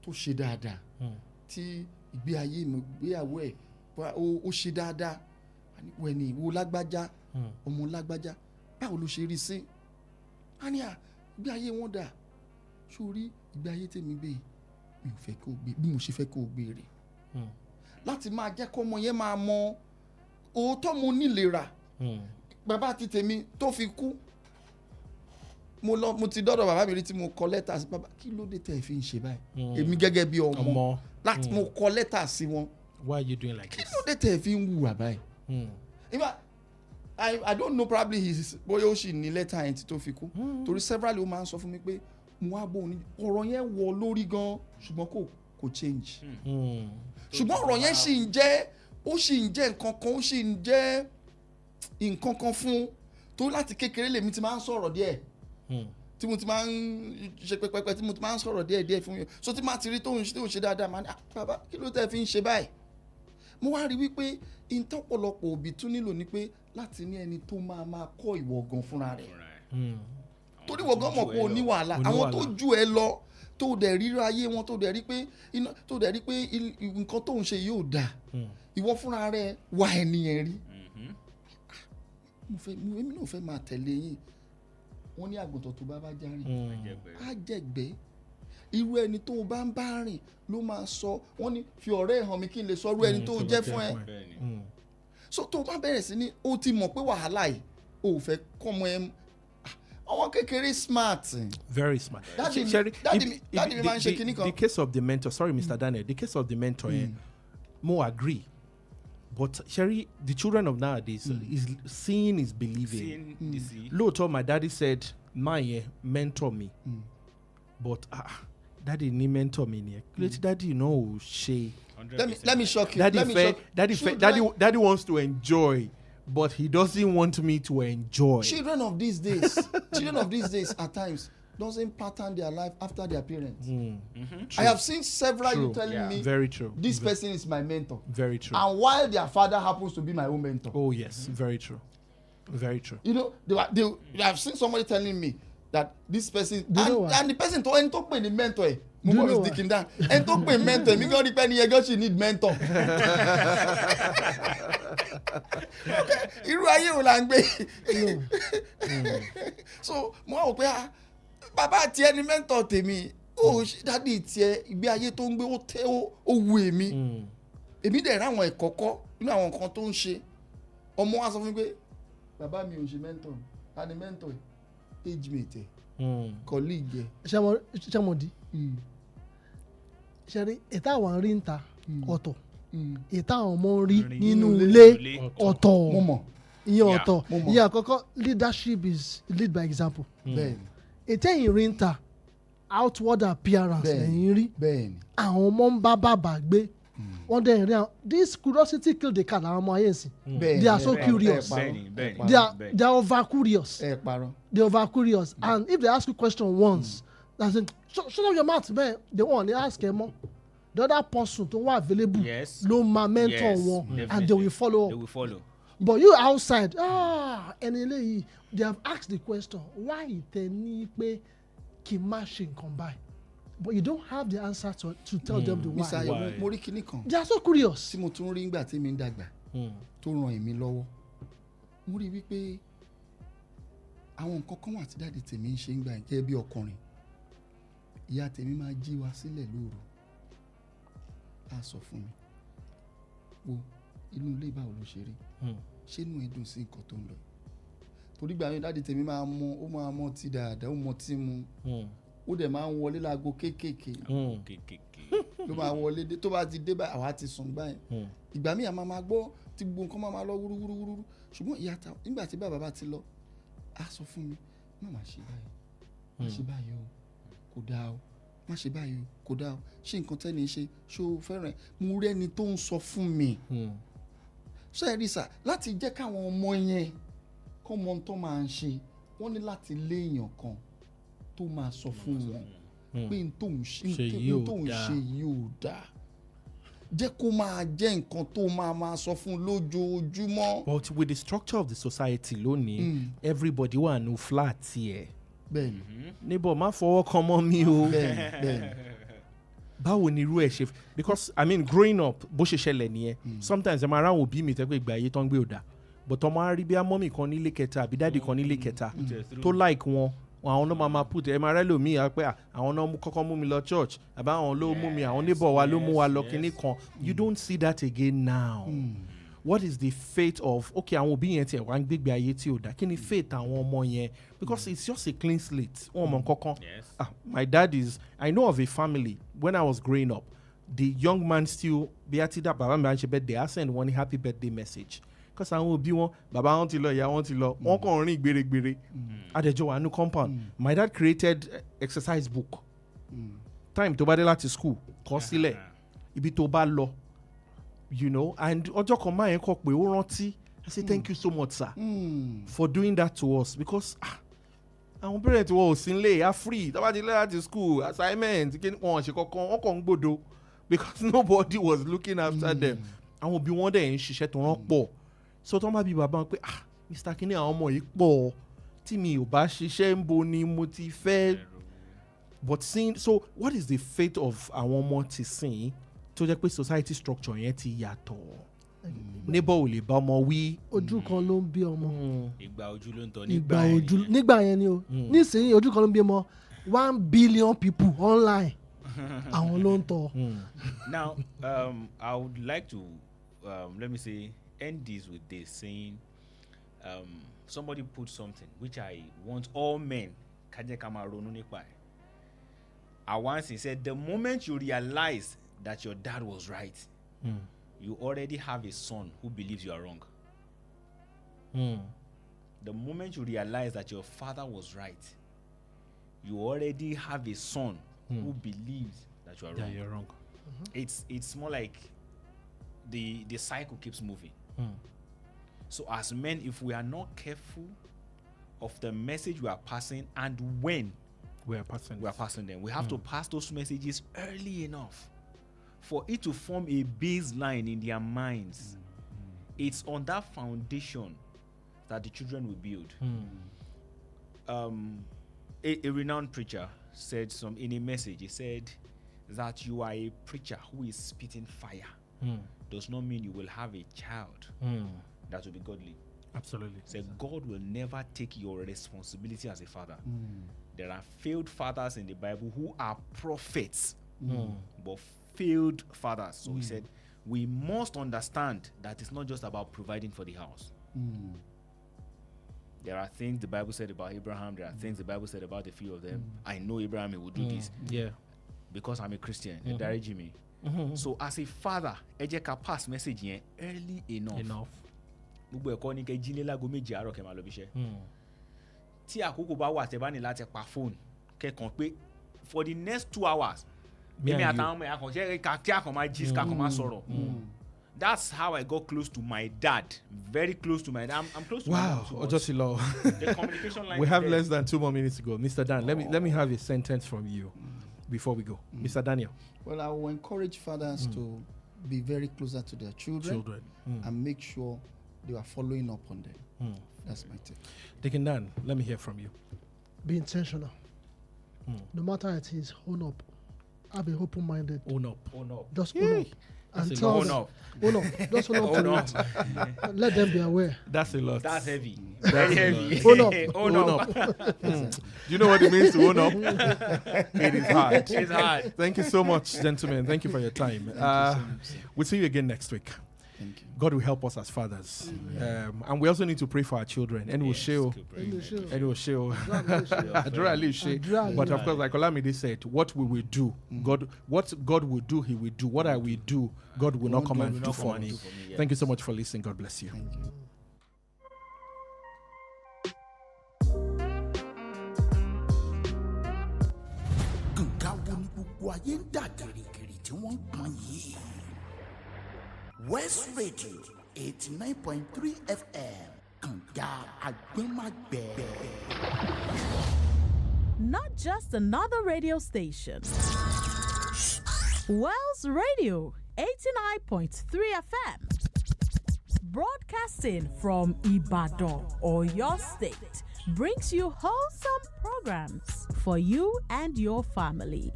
tó ṣe dáadáa tí ìgbé ayé ìgbéyàwó ẹ̀ ó ṣe dáadáa wẹ̀nì wo lágbájá ọmọ lágbájá báwo ló ṣe rí sí a ní ìgbé ayé wọn dà sórí ìgbé ayé tèmi gbé mi ò fẹ́ kó gbé bí mo ṣe fẹ́ kó gbé rè láti máa jẹ́ kó ọmọ yẹn máa mọ òótọ́ mo nílera bàbá ti tèmi tó fi kú mo ti dọ́dọ̀ bàbá mi rí tí mo kọ lẹ́tà sí bàbá kí ló dé tẹ̀ fi ń ṣe báyìí èmi gẹ́gẹ́ bí ọmọ láti mo kọ lẹ́tà sí wọn. Why are you doing like this? kí ló dé tẹ̀ fi ń hùwà báyìí. I don't know, probably bóyá ó sì ní lẹ́tà yẹn tí tó fi kú torí several ó máa ń sọ fún mi pé mo wá bò ní ọ̀rọ̀ yẹn wọ lórí gan ṣùgbọ́n kò change ṣùgbọ́n ọ̀rọ̀ yẹn sì ń jẹ́ nǹkan kan ó sì ń jẹ́ nǹkan kan fún tó láti kékeré lèmi ti máa ń sọ̀rọ̀ díẹ̀ tí mo ti máa ń ṣe pẹpẹpẹ tí mo ti máa ń sọ̀rọ̀ díẹ̀ fún mi so tí máa ti rí tóun ṣe dáadáa máa ní bàbá kí ló tẹ́ fi ń ṣe báyìí mo wá rí wípé ìtọ́pọ̀lọpọ̀ òbí tún nílò ni pé láti ní ẹni tó máa kọ́ ìwọ gan fúnra rẹ̀ torí ìwọ gan mọ̀ pé o ní wàhálà àwọn tó ju ẹ lọ tó dẹ̀ rí ayé wọn tó dẹ̀ rí pé nǹkan tó ń ṣe yóò dáa ìwọ fúnra rẹ̀ wá ẹnìyẹn rí èmi náà fẹ́ máa tẹ̀lé yín wọ́n ní àgùntàn tó bá já rìn á jẹ̀gbẹ́ irú ẹni tó bá ń bá rìn ló máa sọ wọ́n ní fi ọ̀rẹ́ hàn mi kí n lè sọ irú ẹni tó jẹ́ fún ẹ so tó bá bẹ̀rẹ̀ sí ní o ti mọ̀ pé wàhálà yìí o ò fẹ́ kọ́mọ ẹ àwọn kékeré smart. Very smart. Daddy mi máa ń ṣe kinní kan. The case of the mentor, sorry Mr. Daniel, the case of the mentor, mo agree. But Sherry, the children of nowadays is seeing is believing. Lóòótọ́, my daddy said, my mentor me. But daddy ni mentor me ni. Let daddy know she. Let me shock you. Daddy wants to enjoy, but he doesn't want me to enjoy. Children of these days at times doesn't pattern their life after their parents. I have seen several you telling me, very true. This person is my mentor. Very true. And while their father happens to be my own mentor. Oh yes, very true. Very true. You know, I've seen somebody telling me that this person and the person to end up the mentor. Mo is digging down. End up mentor. Me go depend here she need mentor. Irú ayé wo la ń gbé. So mo wá wò pé bàbá tiẹ̀ ni mentor tèmi dádì tiẹ̀ ìgbé ayé tó ń gbé ó tẹ́ ó wù èmi dẹ̀ ráwọn ẹ̀kọ́kọ́ nínú àwọn nǹkan tó ń ṣe ọmọ wa sọ fún mi pé bàbá mi ò ṣe mentor ta ni mentor age mate colleague ṣàmọ̀dí ṣẹ́rí ìta àwọn rí ń ta ọ̀tọ̀ ìta àwọn ọmọ rí nínú ilé ọ̀tọ̀ ìyẹn ọ̀tọ̀ ìyẹn àkọ́kọ́ leadership is lead by example. Ètẹ́yìn rí ń ta outward appearance ẹ̀yìn rí àwọn ọmọ ń bá bàbá gbé wọ́n dẹ̀ rí àwọn this curiosity kill the cat àwọn ọmọ ayé sí they are so curious they are over curious and if they ask you question once that's it shut up your mouth man they won't ask ẹ mọ́ the other person tó wà available ló máa mentor wọn and they will follow up. But you outside, ẹni eléyìí, they have asked the question, why tẹ ní pé kí n má ṣe nǹkan báyìí? But you don't have the answer to tell them the why. Mr. Ayo, mo rí kinní kan. They are so curious. Tí mo tún rí nígbà tí mi ń dàgbà tó ràn èmi lọ́wọ́. Mo rí wípé àwọn nǹkan kan wà tí dáàdi tèmi ń ṣe ń gbà gẹ́gẹ́ bí ọkùnrin. Ìyá tèmi máa jí wa sílẹ̀ lóru. Á sọ fún mi. Wo inú ilé báwo ló ṣe rí ṣé inú ẹ dùn sí nǹkan tó ń lọ torí gbà yín dáàdi tèmi máa mọ tí dáadáa ó mọ tí mu ó dẹ̀ máa ń wọlé láago kéékèèké ló máa wọlé tó bá ti dé bá àwa ti sùn gbà yẹn ìgbà míì àmà máa gbọ́ tí gbogbo nǹkan máa lọ wúrúwúrú ṣùgbọ́n ìyá nígbà tí bàbá bá ti lọ á sọ fún mi má ṣe báyìí má ṣe báyìí o kò dáa o má ṣe báyìí o kò dáa o ṣé nǹkan tẹ́ni ṣe ṣó fẹ́ràn mo rí ẹni tó ń sọ fún mi ṣe é rí sà láti jẹ́ káwọn ọmọ yẹn kọ́ mọ tó máa ń ṣe wọ́n ní láti léèyàn kan tó máa sọ fún wọn pé n tó ń ṣe yìí ò dáa jẹ́ kó máa jẹ́ nǹkan tó máa sọ fún lójoojúmọ́. But with the structure of the society lónìí everybody wà ní flat yẹ. Bẹ́ẹ̀ni. Níbo má fọwọ́ kan mọ́ mi o. Bẹ́ẹ̀ni. Báwo ni irú ẹ̀ ṣe because I mean growing up bó ṣe ṣẹlẹ̀ nìyẹn sometimes ẹ máa ráwọn òbí mi tẹ́ pé ìgbà ayé tó ń gbé òdà but ọmọ á rí bí amọ́mì kan nílé kẹta àbí dáàdì kan nílé kẹta tó like wọn àwọn náà máa put ẹ máa rẹ́ lòmíì á pé àwọn náà kọ́kọ́ mú mi lọ church àbá àwọn ló mú mi àwọn neighbor wa ló mú wa lọ kinní kan. You don't see that again now. What is the fate of okay àwọn òbí yẹn tiẹ̀ wá ń gbégbé ayé tí ò dá kí ni fate àwọn ọmọ yẹn because it's just a clean slate wọn mọ kankan. My dad is I know of a family when I was growing up the young man still bí a ti dá bàbá mi bá ń ṣe birthday I send one happy birthday message because àwọn òbí wọn bàbá wọn ti lọ ìyá wọn ti lọ wọn kàn rìn gbèrègbèrè adẹjọ wà ní compound. My dad created exercise book time tó bá dé láti school kọ sílẹ̀ ibi tó bá lọ. You know, and ọjọ́ kan máa yẹn kọ pé ó rántí I say thank you so much sir for doing that to us because àwọn parents wọ́n ò sí nílé are free tó bá ti lẹ́yìn láti school assignment kí wọ́n ṣe kankan wọ́n kàn ń gbòdo because nobody was looking after them. Àwọn òbí wọn dẹ̀ ń ṣiṣẹ́ tó wọ́n pọ̀ so tó ń bá bí bàbá wọn pé Mr. Kini àwọn ọmọ yìí pọ̀ tí mi ò bá ṣiṣẹ́ ń bo ni mo ti fẹ́ but seeing so what is the fate of àwọn ọmọ ti sìn tó jẹ́ pé society structure yẹn ti yàtọ̀ neighbor ò lè bá ọmọ wí. ojú kan ló ń bí ọmọ. ìgbà ojú ló ń tọ́ nígbà yẹn ni o nísìnyí ojú kan ló ń bí ọmọ 1 billion people online àwọn ló ń tọ́. Now I would like to let me say end this with this saying somebody put something which I want all men kájẹ́ ká máa ronú nípa ẹ̀. I once he said the moment you realize that your dad was right, you already have a son who believes you are wrong. The moment you realize that your father was right, you already have a son who believes that you are wrong. Yeah, you're wrong. It's more like the cycle keeps moving. So as men, if we are not careful of the message we are passing and when we are passing them, we have to pass those messages early enough for it to form a baseline in their minds. It's on that foundation that the children will build. A renowned preacher said in a message, he said that you are a preacher who is spitting fire does not mean you will have a child that will be godly. Absolutely. So God will never take your responsibility as a father. There are failed fathers in the Bible who are prophets, but failed fathers. So he said, we must understand that it's not just about providing for the house. There are things the Bible said about Abraham. There are things the Bible said about a few of them. I know Abraham will do this. Yeah. Because I'm a Christian. Jimmy. So as a father, ejeka pass message yen early enough. Gbogbo ẹ̀kọ́ ní kẹ́ jí ní lágo méje àárọ̀ kẹ́ máa lọ bí iṣẹ́. Tí àkókò bá wà tẹ́ bá ní láti pa phone kẹ́kàn pé for the next 2 hours èmi àtàwọn ọmọ àkànṣe kí àkàn máa jí kàkàn máa sọ̀rọ̀. That's how I got close to my dad. Very close to my dad. I'm close to my dad. Wow, just low. The communication line. We have less than 2 more minutes to go. Mr. Dan, let me have a sentence from you before we go. Mr. Daniel. Well, I will encourage fathers to be very closer to their children. And make sure they are following up on them. That's my tip. Deacon Dan, let me hear from you. Be intentional. No matter it is, own up. Have a open-minded. Own up. Just own up. And tell them. Own up. Just own up to it. Let them be aware. That's a lot. That's heavy. Very heavy. Own up. Own up. Do you know what it means to own up? It is hard. It's hard. Thank you so much, gentlemen. Thank you for your time. We'll see you again next week. Thank you. God will help us as fathers. And we also need to pray for our children. And we'll show. But of course, like Olamide said, what we will do, what God will do, He will do. What I will do, God will not come and do for me. Thank you so much for listening. God bless you. Thank you. West Radio 89.3 FM. Kanga Agbemagbe. Not just another radio station. Wells Radio 89.3 FM. Broadcasting from Ibadan or your state brings you wholesome programs for you and your family.